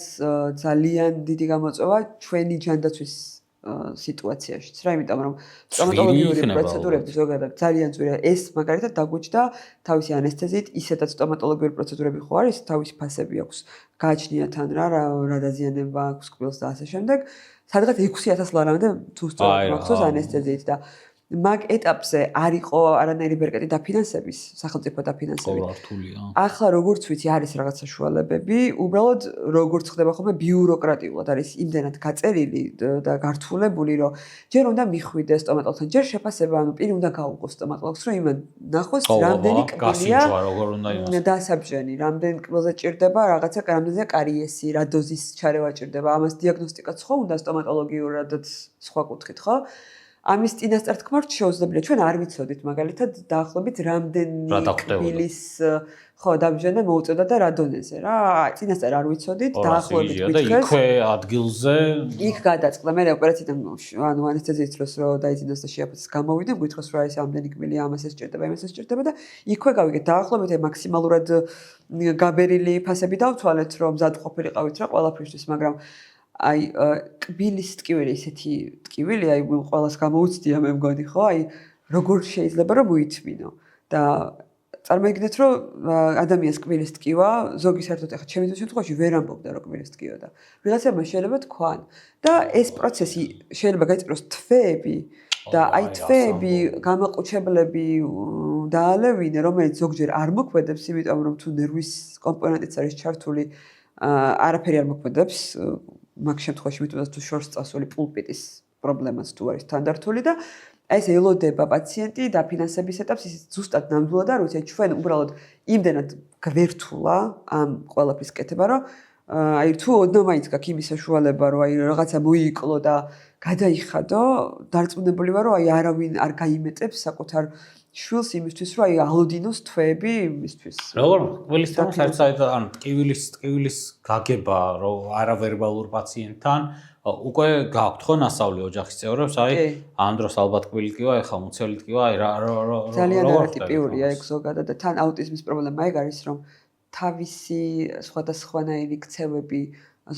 ძალიან დიდი გამოწვევა ჩვენი ჯანდაცვის სიტუაციაშიც რა იმიტომ რომ სტომატოლოგიური პროცედურები ზოგადად ძალიან ძვირია ეს მაგალითად დაგვიჭდა თავისი ანესთეზიით ისედაც სტომატოლოგიური პროცედურები ხო არის თავისი ფასები აქვს გააჩნია თან რა დაზიანება აქვს კბილს და ასე შემდეგ სადღაც 6000 ლარამდე თუ სწორად მახსოვს ანესთეზიით და მაგ ეტაპზე არ იყო არანაირი ბერკეტი დაფინანსების, სახელმწიფო დაფინანსებით. ახლა როგორც ვიცი, არის რაღაც საშუალებები, უბრალოდ როგორც ხდება ხოლმე ბიუროკრატიულად არის იმდენად გაწერილი და გართულებული, რომ ჯერ უნდა მიხვიდე სტომატოლოგთან, ჯერ შეფასება, ანუ პირი უნდა გაუყოს სტომატოლოგს, რომ იმან ნახოს რამდენი კბილია დასაბჟენი, რამდენ კბილზე ჭირდება, რაღაცა რამდენია კარიესი, რა დოზის ჩარევა ჭირდება, ამას დიაგნოსტიკაც ხო უნდა სტომატოლოგიურადაც სხვა კუთხით, ხო? ამის წინასწარ თქმა შეუძლებელია ჩვენ არ ვიცოდით მაგალითად დაახლოებით რამდენი კბილის ხო დამჟანა მოუწოდა და რა დონეზე რა წინასწარ არ ვიცოდით დაახლოებით გითხეს იქვე ადგილზე იქ გადაწყდა მე ოპერაციიდან ანუ ანესთეზიის დროს რო დაიძინოს და შეაფასეს გამოვიდა გითხოს რა ეს ამდენი კბილი ამას ესჭირდება იმას ესჭირდება და იქვე გავიგეთ დაახლოებით მაქსიმალურად გაბერილი ფასები დავთვალეთ რომ მზად ყოფილიყავით რა ყველაფრისთვის მაგრამ აი კბილის ტკივილი ისეთი ტკივილი აი ყველას გამოუცდია მე მგონი ხო აი როგორ შეიძლება რომ მოითმინო და წარმოიდგინეთ რომ ადამიანს კბილის ტკივა ზოგი საერთოდ ახლა ჩემი შემთხვევაში ვერ ამბობდა რომ კბილის ტკივა და ვიღაცებმა შეიძლება თქვან და ეს პროცესი შეიძლება გაიწყოს თვეები და აი თვეები გამაყუჩებლები დაალევინე რომელიც ზოგჯერ არ მოქმედებს იმიტომ რომ თუ ნერვის კომპონენტიც არის ჩართული არაფერი არ მოქმედებს მაგ შემთხვევაში მithumas თუ შორს წასული პულპიტის პრობლემაც თუ არის თანდართული და ეს ელოდება პაციენტი და ფინანსების ეტაპს ის ზუსტად ნამდვილად არ ვიცი ჩვენ უბრალოდ იმდენად გვერთულა ამ ყველაფრის კეთება რომ აი თუ ოდნავ მაინც გაქვს იმის საშუალება რომ აი რაღაცა მოიკლო და გადაიხადო დარწმუნებული ვარ რომ აი არავინ არ გაიმეტებს საკუთარ შვილს იმისთვის რომ აი ალოდინოს თვეები იმისთვის როგორ კბილის თემა საერთოდ ანუ ტკივილის გაგება რომ არავერბალურ პაციენტთან უკვე გაქვთ ხო ნასწავლი ოჯახის წევრებს აი ამ დროს ალბათ კბილი ტკივა ეხლა მუცელი ტკივა აი რა ძალიან არატიპიურია ეგ ზოგადად და თან აუტიზმის პრობლემა ეგ არის რომ თავისი სხვადასხვანაირი ქცევები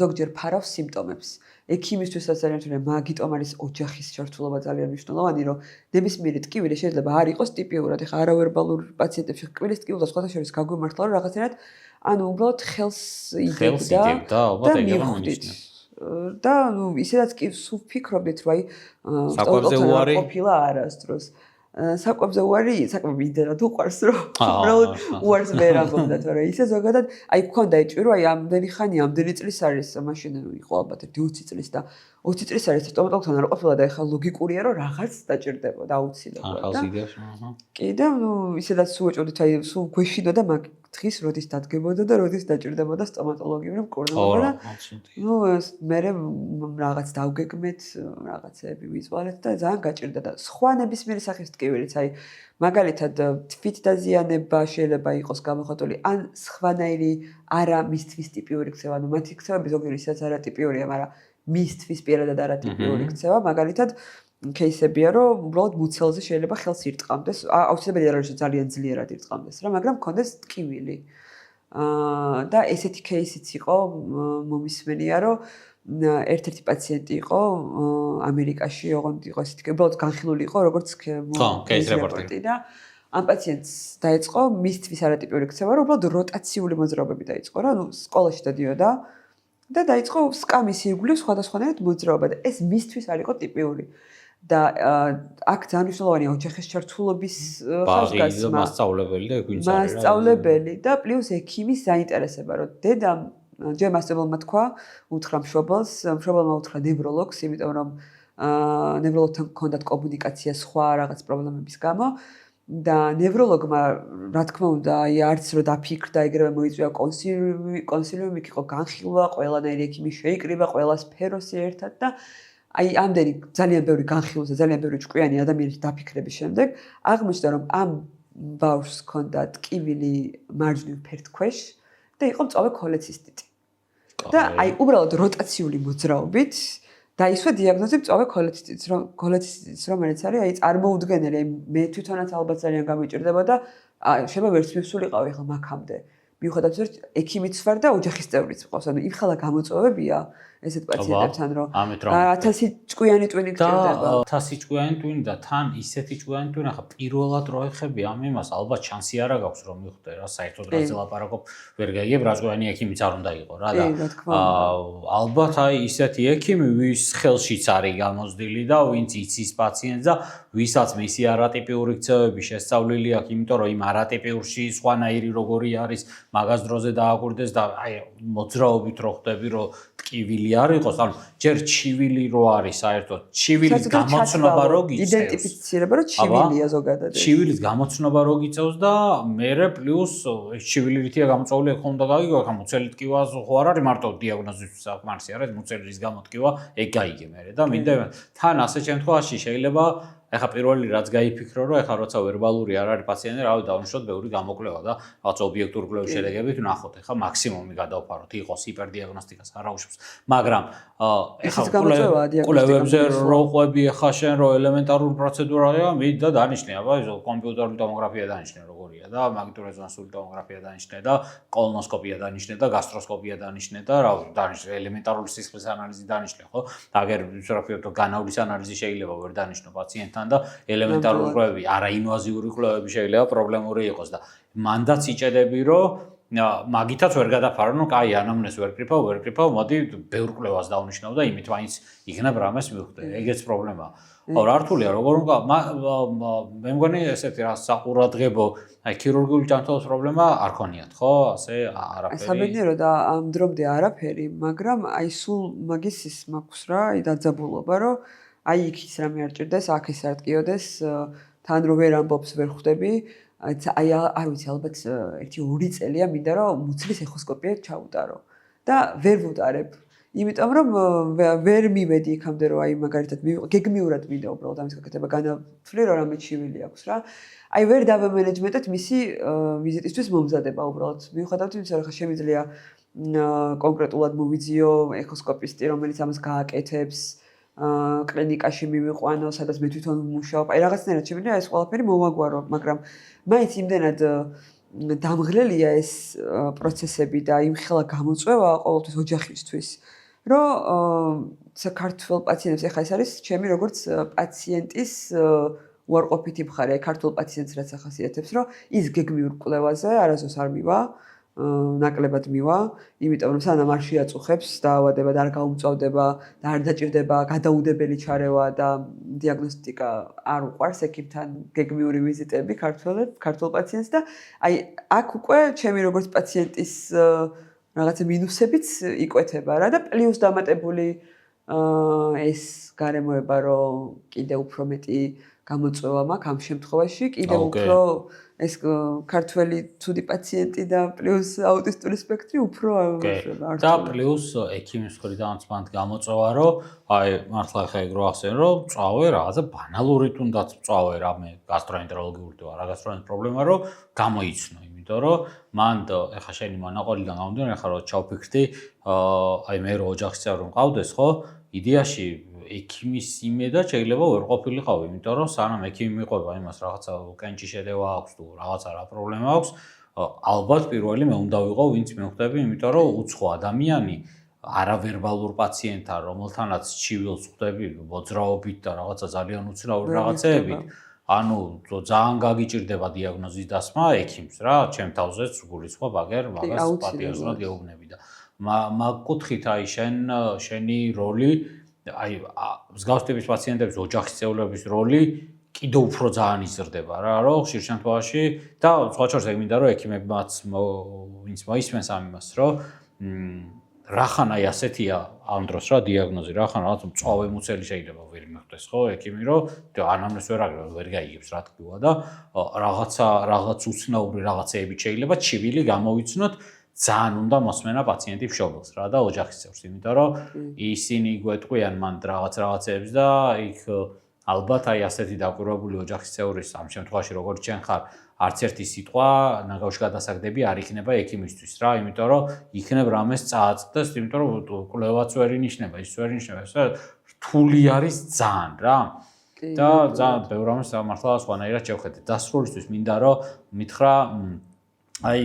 ზოგჯერ ფარავს სიმპტომებს ეგ იმისთვისაც ძალიან მნიშვნელოვანია მაგიტომ არის ოჯახის ჩართულობა ძალიან მნიშვნელოვანი რომ ნებისმიერი ტკივილი შეიძლება არ იყოს ტიპიურად ეხლა არავერბალურ პაციენტებში კბილის ტკივილს სხვათა შორის გაგვიმართლა რომ რაღაცნაირად ანუ უბრალოდ ხელს იგებდა ალბათ ეგ არის და ნუ ისედაც კი სულ ფიქრობდით რომ აი საკვებზე უარი ყოფილა არასდროს საკვებზე უარი საკვები იმდენად უყვარს რომ უბრალოდ უარს ვერ ამბობდა თორე ისე ზოგადად აი გქონდა ეჭვი რომ აი ამდენი ხანი ამდენი წლის არის მაშინ იყო ალბათ 20 წლის და 20 წლის არის სტომატოლოგთან არ ყოფილა და ეხლა ლოგიკურია რომ რაღაც დაჭირდებოდა აუცილებლად და კი და ნუ ისედაც სულ ეჭვდით აი სულ გვეშინო და მაგ დღის როდის დადგებოდა და როდის დაჭირდებოდა სტომატოლოგიური მკურნალობა და ნუ მე რაღაც დავგეგმეთ რაღაცები ვიზვალეთ და ძალიან გაჭირდა და სხვა ნებისმიერი სახის ტკივილიც აი მაგალითად თვით დაზიანება შეიძლება იყოს გამოხატული ან სხვანაირი არა მისთვის ტიპიური ქცევა ანუ მათი ქცევები ზოგიერთი ისაც არატიპიურია მაგრამ მისთვის პირადად არატიპიური ქცევა მაგალითად кейსებია რომ უბრალოდ მუცელზე შეიძლება ხელს ირტყამდეს აუცილებელია რომ ძალიან ძლიერად ირტყამდეს რა მაგრამ მქონდეს ტკივილი და ესეთი кейსიც იყო მომისმენია რომ ერთ-ერთი პაციენტი იყო ამერიკაში ოღონდ იყო ესეთი უბრალოდ განხილული იყო როგორც кейს რეპორტი და ამ პაციენტს დაიწყო მისთვის არატიპიური ქცევა რომ უბრალოდ როტაციული მოძრაობები დაიწყო რა ნუ სკოლაში დადიოდა და დაიწყო სკამის ირგვლივ სხვადასხვანაირად მოძრაობა და ეს მისთვის არ იყო ტიპიური და აქ ძალიან მნიშვნელოვანია ოჯახის ჩართულობის ხაზგასმა მასწავლებელი და ვინც არის მასწავლებელი და პლუს ექიმის საინტერესება რომ დედამ ჯერ მასწავლებელმა თქვა უთხრა მშობელმა უთხრა ნევროლოგს იმიტომ რომ ნევროლოგთან ჰქონდათ კომუნიკაცია სხვა რაღაც პრობლემების გამო და ნევროლოგმა რა თქმა უნდა აი არც რო დაფიქრდა ეგრევე მოიწვია კონსილიუმი იყო განხილვა ყველანაირი ექიმი შეიკრიბა ყველა სფეროსი ერთად და აი ამდენი ძალიან ბევრი განხილვის და ძალიან ბევრი ჭკვიანი ადამიანის დაფიქრების შემდეგ აღმოჩნდა რომ ამ ბავშვს ჰქონდა ტკივილი მარჯვნივ ფერდქვეშ და იყო მწვავე ქოლეცისტიტი და აი უბრალოდ როტაციული მოძრაობით დაისვა დიაგნოზი მწვავე ქოლეცისტიტის რომელიც არის აი წარმოუდგენელი მე თვითონაც ალბათ ძალიან გამიჭირდება და შეიძლება ვერც მივსულიყავი ახლა მაქამდე მიუხედავად რომ ექიმიც ვარ და ოჯახის წევრიც ვყავს ანუ იმ ხალა გამოწვევებია ესეთ პაციენტებთან რომ 1000 ჭკვიანი ტვინი გჭირდება 1000 ჭკვიანი ტვინი და თან ისეთი ჭკვიანი ტვინი ახლა პირველად რო ეხები ამ იმას ალბათ შანსი არა გაქვს რომ მიხვდე რა საერთოდ რაზე ლაპარაკობ ვერ გაიგებ რა ჭკვიანი ექიმიც არ უნდა იყო რა და ალბათ აი ისეთი ექიმი ვის ხელშიც არის გამოზდილი და ვინც იცის პაციენტს და ვისაც მისი არატიპიური ქცევები შესწავლილი აქვს იმიტომ რომ იმ არატიპიურში სხვანაირი როგორი არის მაგას დროზე დააკვირდეს და აი მოძრაობით რო ხვდები რომ ტკივილი არ იყოს, ანუ ჯერ ჩივილი რო არის საერთოდ, ჩივილის გამოცნობა რო გიწევს. იდენტიფიცირება რომ ჩივილია ზოგადად. ჩივილის გამოცნობა რო გიწევს და მერე პლუს ჩივილი რითია გამოწვეული ეგ ხომ უნდა გაიგო, ხა მუცელი ტკივა ხო არ არის მარტო დიაგნოზის საკმარისი არის, მუცელის გამოთკივა ეგ გაიგე მერე და მინდა თან ასე შემთხვევაში შეიძლება ეხა პირველი რაც გაიფიქრო რომ ეხა როცა ვერბალური არ არის პაციენტი, რავი დავნიშნოთ ბევრი გამოკვლევა და რაღაც ობიექტური კვლევის შედეგებით ვნახოთ, ეხა მაქსიმუმი გადავფაროთ, იყოს ჰიპერდიაგნოსტიკას არ აუშვებს, მაგრამ ეხა კვლევებზე რო ყვები ეხა შენ რო ელემენტარული პროცედურაა, მიდ და დანიშნე, აბა კომპიუტერული ტომოგრაფია დანიშნე როგორია და მაგნიტურეზონანსული ტომოგრაფია დანიშნე და კოლონოსკოპია დანიშნე და გასტროსკოპია დანიშნე და რავი დანიშნე ელემენტარული სისხლის ანალიზი დანიშნე, ხო? და აგერ ვსურაფიოთ განავლის ანალიზი შეიძლება ვერ დანიშნო პაციენტთან და ელემენტარული კვლევები, არაინვაზიური კვლევები შეიძლება პრობლემური იყოს და მანდაც იჭედები რომ მაგითაც ვერ გადაფარო, ну, კაი, ანამნეზს ვერ კრიფავ, მოდი ბევრ კვლევას დავნიშნავ და იმით მაინც იქნებ რამეს მივხვდე. ეგეც პრობლემაა. ხო, რა რთულია, როგორ უნდა მე მგონი ესეთი რა საყურადღებო, აი ქირურგიული ჯანმრთელობის პრობლემა არ ქონიათ, ხო? ასე არაფერი. საბედნიეროდ ამ დრომდე არაფერი, მაგრამ აი სულ მაგის ის მაქვს რა, აი დაძაბულობა, რომ აი იქ ის რამე არ ჭირდეს, აქ ის არ ტკიოდეს, თან რო ვერ ამბობს ვერ ხვდები. აი არ ვიცი ალბათ 1-2 წელია მინდა რომ მუცლის ეხოსკოპია ჩაუტარო და ვერ ვუტარებ. იმიტომ რომ ვერ მივედი იქამდე რომ აი მაგალითად გეგმიურად მინდა უბრალოდ ამის გაკეთება განავთვლი რომ რამე ჩივილი აქვს რა. აი ვერ დავემენეჯმენტეთ მისი ვიზიტისთვის მომზადება უბრალოდ. მიუხედავად იმისა რომ ხა შემიძლია კონკრეტულად მოვიძიო ეხოსკოპისტი რომელიც ამას გააკეთებს კლინიკაში მივიყვანო, სადაც მე თვითონ ვმუშაობ. აი რაღაცნაირად შემიძლია ეს ყველაფერი მოვაგვარო, მაგრამ მაინც იმდენად დამღლელია ეს პროცესები და იმხელა გამოწვევა ყოველთვის ოჯახისთვის, რომ საქართველოს პაციენტებს ეხა ეს არის ჩემი როგორც პაციენტის უარყოფითი მხარე, აი ქართულ პაციენტს რაც ახასიათებს, რომ ის გეგმიურ კვლევაზე არასდროს არ მივა. ნაკლებად მივა, იმიტომ რომ სანამ არ შეაწუხებს დაავადება და არ გაუმწვავდება და არ დაჭირდება გადაუდებელი ჩარევა და დიაგნოსტიკა არ უყვარს ექიმთან გეგმიური ვიზიტები ქართულ პაციენტს და აი აქ უკვე ჩემი როგორც პაციენტის რაღაცა მინუსებიც იკვეთება რა და პლუს დამატებული ეს გარემოება რომ კიდე უფრო მეტი გამოწვევა მაქვს ამ შემთხვევაში კიდე უფრო ეს ქართველი ცუდი პაციენტი და პლუს აუტისტური სპექტრი უფრო და პლუს ექიმის მხრიდანაც მანდ გამოწვევა რომ აი მართლა ხა ეგ რო ახსენე რომ წავე რაღაცა ბანალური თუნდაც წავე რამე გასტროენტეროლოგიური თუ არა გასტროენტეროლოგიური პრობლემა რომ გამოიცნო იმიტომ რომ მანდ ეხა შენი მონაყოლიდან გამომდინარე ხა რომ ჩავფიქრდი აი მე რო ოჯახის წევრი მყავდეს ხო იდეაში ექიმის იმედა შეიძლება ვერ ყოფილიყავი, იმიტომ რომ სანამ ექიმი მიყვება იმას რაღაცა კენჭი შედევა აქვს თუ რაღაცა რა პრობლემა აქვს, ალბათ პირველი მე უნდა ვიყო, ვინც მივხვდები, იმიტომ რომ უცხო ადამიანი არავერბალურ პაციენტთან, რომელთანაც ჩივილს ხვდები მოძრაობით და რაღაცა ძალიან უცნაური რაღაცეებით, ანუ ძალიან გაგიჭირდება დიაგნოზის დასმა ექიმს რა, ჩემ თავზეც გულისხმობ აგერ მაგას პატიოსნად გეუბნები და მაგ კუთხით აი შენი როლი აი მსგავს ტიპის პაციენტების ოჯახის წევრების როლი კიდევ უფრო ძალიან იზრდება რა რომ ხშირ შემთხვევაში და სხვა შორის ეგ მინდა რომ ექიმებმაც ვინც მოისმენს ამ იმას რომ რახან აი ასეთია ამ დროს რა დიაგნოზი რახან რაღაც მწვავე მუცელი შეიძლება ვერ მიხვდეს ხო ექიმი რომ ანამნეზს ვერ გაიგებს რა თქვა და რაღაც უცნაური რაღაცეები შეიძლება ჩივილი გამოვიცნოთ ძალიან უნდა მოსმენა პაციენტი მშობელს რა და ოჯახის წევრს, იმიტომ რომ ისინი გვეტყვიან მან რაღაცეებს და იქ ალბათ აი ასეთი დაკვირვებული ოჯახის წევრის ამ შემთხვევაში როგორც ჩვენ ხარ, არც ერთი სიტყვა ნაგავში გადასაგდები არ იქნება ექიმისთვის რა, იმიტომ რომ იქნებ რამეს წააწდეს, იმიტომ რომ კვლევაც ვერ ინიშნება, ის ვერ ინიშნება, ეს რთული არის ძალიან რა. და ძალიან ბევრ რამეს მართლა სხვანაირად შევხედეთ. დასრულისთვის მინდა რომ მითხრა აი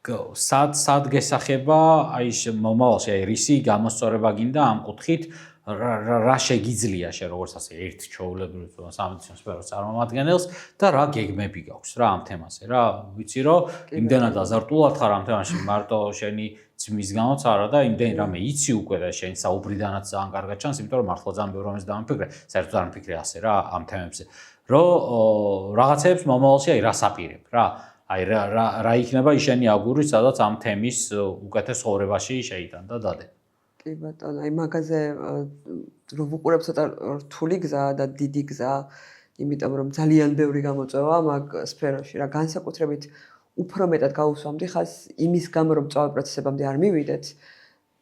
სად გესახება აი მომავალში აი რისი გამოსწორება გინდა ამ კუთხით რა შეგიძლია შენ როგორც ასე ერთ ჩვეულებრივ სამედიცინო სფეროს წარმომადგენელს და რა გეგმები გაქვს რა ამ თემაზე რა ვიცი რომ იმდენად აზარტულად ხარ ამ თემაში მარტო შენი ძმის გამოც არა და იმდენ რამე იცი უკვე და შენ საუბრიდანაც ძალიან კარგად ჩანს იმიტომ რომ მართლა ძალიან ბევრ რამეს დამიფიქრე საერთოდ არ მიფიქრე ასე რა ამ თემებზე რომ რაღაცებს მომავალში აი რას აპირებ რა აი რა იქნება შენი აგური, სადაც ამ თემის უკეთეს ხოვრებაში შეიტან და დადე. კი ბატონო, აი მაგაზე რომ ვუყურებ ცოტა რთული გზაა და დიდი გზაა, იმიტომ რომ ძალიან ბევრი გამოწვევა მაგ სფეროში რა, განსაკუთრებით უფრო მეტად გავუსვამდი ხას იმის გამო რომ წვავ პროცესებამდე არ მივიდეთ.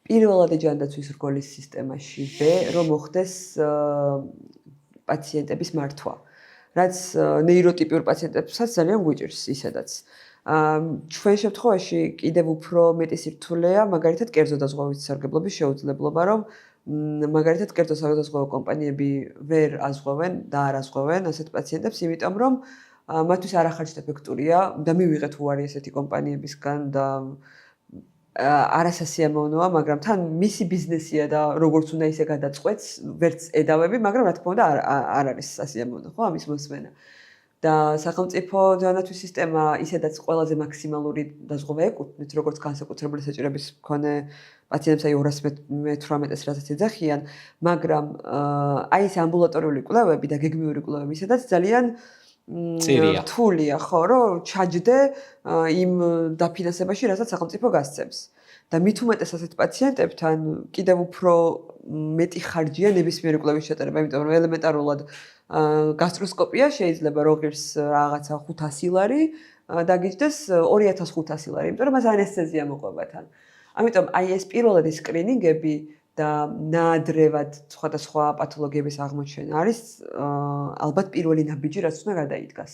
პირველად ჯანდაცვის რგოლის სისტემაში რომ მოხდეს პაციენტების მართვა. რაც ნეიროტიპიურ პაციენტებსაც ძალიან გვიჭირს ისედაც. ჩვენ შემთხვევაში კიდევ უფრო მეტი სირთულეა, მაგალითად, კერძო დაზღვევის სარგებლობის შეუძლებლობა, რომ მაგალითად, კერძო სადაზღვევო კომპანიები ვერ აზღვევენ და არ აზღვევენ ასეთ პაციენტებს, იმიტომ რომ მათთვის არახარჯ ეფექტურია და მივიღეთ უარი ესეთი კომპანიებისგან და არასასიამოვნოა, მაგრამ თან მისი ბიზნესია და როგორც უნდა ისე გადაწყვეტს, ვერც ედავები, მაგრამ რა თქმა უნდა არ არის სასიამოვნო, ხო, ამის მოსმენა. და სახელმწიფო ჯანდაცვის სისტემა ისედაც ყველაზე მაქსიმალური დაზღვევა ეკუთვნით, როგორც განსაკუთრებული საჭიროების მქონე პაციენტებს, აი 218-ს რასაც ეძახიან, მაგრამ აი ეს ამბულატორიული კვლევები და გეგმიური კვლევები ისედაც ძალიან რთულია, ხო, რომ ჩაჯდე იმ დაფინანსებაში, რასაც სახელმწიფო გასცემს. და მით უმეტეს ასეთ პაციენტებთან კიდევ უფრო მეტი ხარჯია ნებისმიერი კვლევის ჩატარება, იმიტომ რომ ელემენტარულად გასტროსკოპია შეიძლება როგერს რაღაცა 500 ლარი დაგიჯდეს 2500 ლარი, იმიტომ რომ მას ანესთეზია მოყვება თან. ამიტომ აი ეს პირველადი სკრინინგები და ნაადრევად სხვადასხვა პათოლოგიების აღმოჩენა არის ალბათ პირველი ნაბიჯი, რაც უნდა გადაიდგას.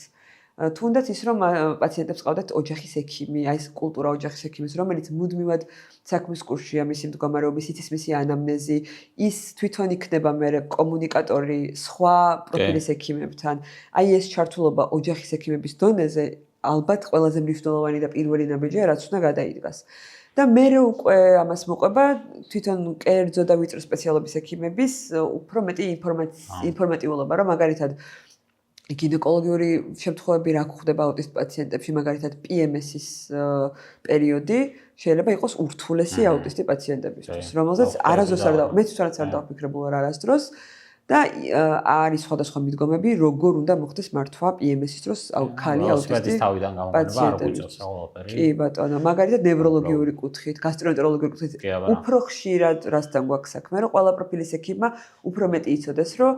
თუნდაც ის რომ პაციენტებს ყავდათ ოჯახის ექიმი, აი ეს კულტურა ოჯახის ექიმის, რომელიც მუდმივად საქმის კურსშია მისი მდგომარეობის, იცის მისი ანამნეზი, ის თვითონ იქნება მე კომუნიკატორი სხვა პროფილის ექიმებთან. აი ეს ჩართულობა ოჯახის ექიმების დონეზე ალბათ ყველაზე მნიშვნელოვანი და პირველი ნაბიჯია, რაც უნდა გადაიდგას. და მე უკვე ამას მოყვება თვითონ კერძო და ვიწრო სპეციალობის ექიმების უფრო მეტი ინფორმატიულობა, რომ მაგალითად გინეკოლოგიური შემთხვევები რა გვხდება აუტისტ პაციენტებში, მაგალითად PMS-ის პერიოდი შეიძლება იყოს ურთულესი აუტისტი პაციენტებისთვის, რომელზეც არასდროს მეც თვითონაც არ დავფიქრებულ ვარ არასდროს და არის სხვადასხვა მიდგომები, როგორ უნდა მოხდეს მართვა PMS-ის დროს ქალი აუტისტი პაციენტების. კი ბატონო, მაგალითად ნევროლოგიური კუთხით, გასტროენტეროლოგიური კუთხით უფრო ხშირად რასთან გვაქვს საქმე, რომ ყველა პროფილის ექიმმა უფრო მეტი იცოდეს, რომ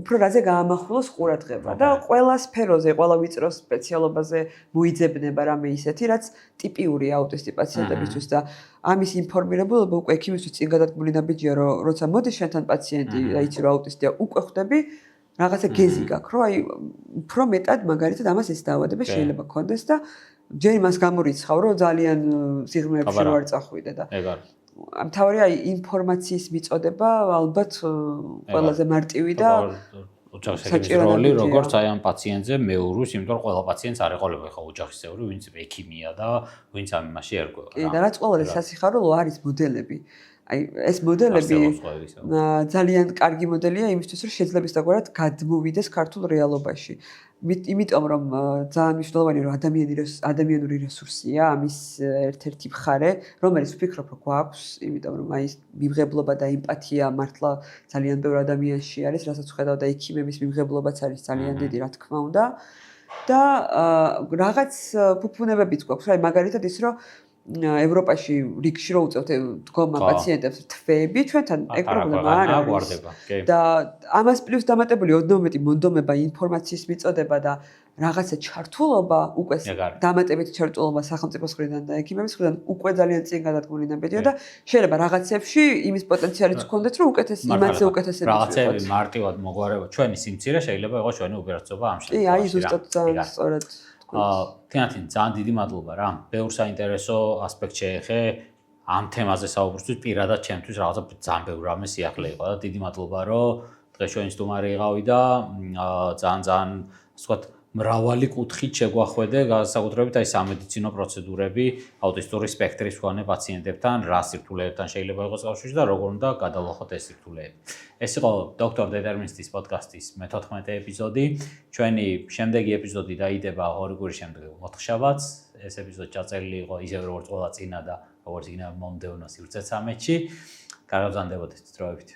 უფრო რაზე გაამახვილოს ყურადღება და ყველა სფეროზე, ყველა ვიწრო სპეციალობაზე მოიძებნება რამე ისეთი, რაც ტიპიურია აუტისტი პაციენტებისთვის და ამის ინფორმირებულობა უკვე ექიმისთვის წინ გადადგმული ნაბიჯია, რომ როცა მოდის შენთან პაციენტი და იცი რომ აუტისტია, უკვე ხვდები რაღაცა გეზი გაქვს, რომ აი უფრო მეტად მაგალითად ამას ეს დაავადება შეიძლება გქონდეს და ჯერ იმას გამორიცხავ, რომ ძალიან სიღრმეებში რო არ წახვიდე და მთავარია აი ინფორმაციის მიწოდება ალბათ ყველაზე მარტივი და ოჯახის ექიმის როლი როგორც აი ამ პაციენტზე მეურვს, იმიტომ რომ ყველა პაციენტს არ ეყოლება ხა ოჯახის წევრი, ვინც ექიმია და ვინც ამ იმაში ერგოება. კი, და რაც ყველაზე სასიხარულო არის მოდელები. აი ეს მოდელები ძალიან კარგი მოდელია იმისთვის, რომ შეიძლება ისწავლოთ გადმოვიდეს ქართულ რეალობაში. იმიტომ რომ ძალიან მნიშვნელოვანია რომ ადამიანური რესურსია ამის ერთ-ერთი მხარე, რომელიც ვფიქრობ რომ გვაქვს, იმიტომ რომ აი მიღებლობა და ემპათია მართლა ძალიან ბევრ ადამიანში არის, რასაც ვხედავ და ექიმების მიღებლობაც არის ძალიან დიდი, რა თქმა უნდა. და რაღაც ფუფუნებებიც გვაქვს, აი მაგალითად ის რომ ევროპაში რიგში რო უწევთ დგომა პაციენტებს თვეები, ჩვენთან ეგ პრობლემა არ არის. და ამას პლუს დამატებული ოდნავ მეტი მონდომება, ინფორმაციის მიწოდება და რაღაცა ჩართულობა, უკვე დამატებითი ჩართულობა სახელმწიფოს მხრიდან და ექიმების მხრიდან უკვე ძალიან წინ გადადგმული ნაბიჯია და შეიძლება რაღაცებში იმის პოტენციალიც გქონდეთ, რომ იმათზე უკეთესები ვიყოთ. რაღაცები მარტივად მოგვარება, ჩვენი სიმცირე შეიძლება იყოს ჩვენი უპირატესობა ამ შემთხვევაში. კი, აი ზუსტად ძალიან სწორად. თინათინ ძალიან დიდი მადლობა რა. ბევრ საინტერესო ასპექტ შეეხე ამ თემაზე საუბრისთვის პირადად ჩემთვის რაღაცა ძალიან ბევრ რამე სიახლე იყო და დიდი მადლობა რომ დღეს ჩვენი სტუმარი იყავი და ძალიან ასე ვთქვათ მრავალი კუთხით შეგვახვედე განსაკუთრებით აი სამედიცინო პროცედურები აუტისტური სპექტრის მქონე პაციენტებთან, რა სირთულეებთან შეიძლება იყოს კავშირი და როგორ უნდა გადავლახოთ ეს სირთულეები. ეს იყო დოქტორ დეტერმინისტის პოდკასტის მე-14 ეპიზოდი. ჩვენი შემდეგი ეპიზოდი დაიდება 2 კვირის შემდეგ მოთხშაბათს. ეს ეპიზოდი ჩაწერილი იყო ისევ როგორც ყველა წინა და როგორც იქნება მომდევნო სივრცე 13-ში. კარგად ვზანდებოდეთ დროებით.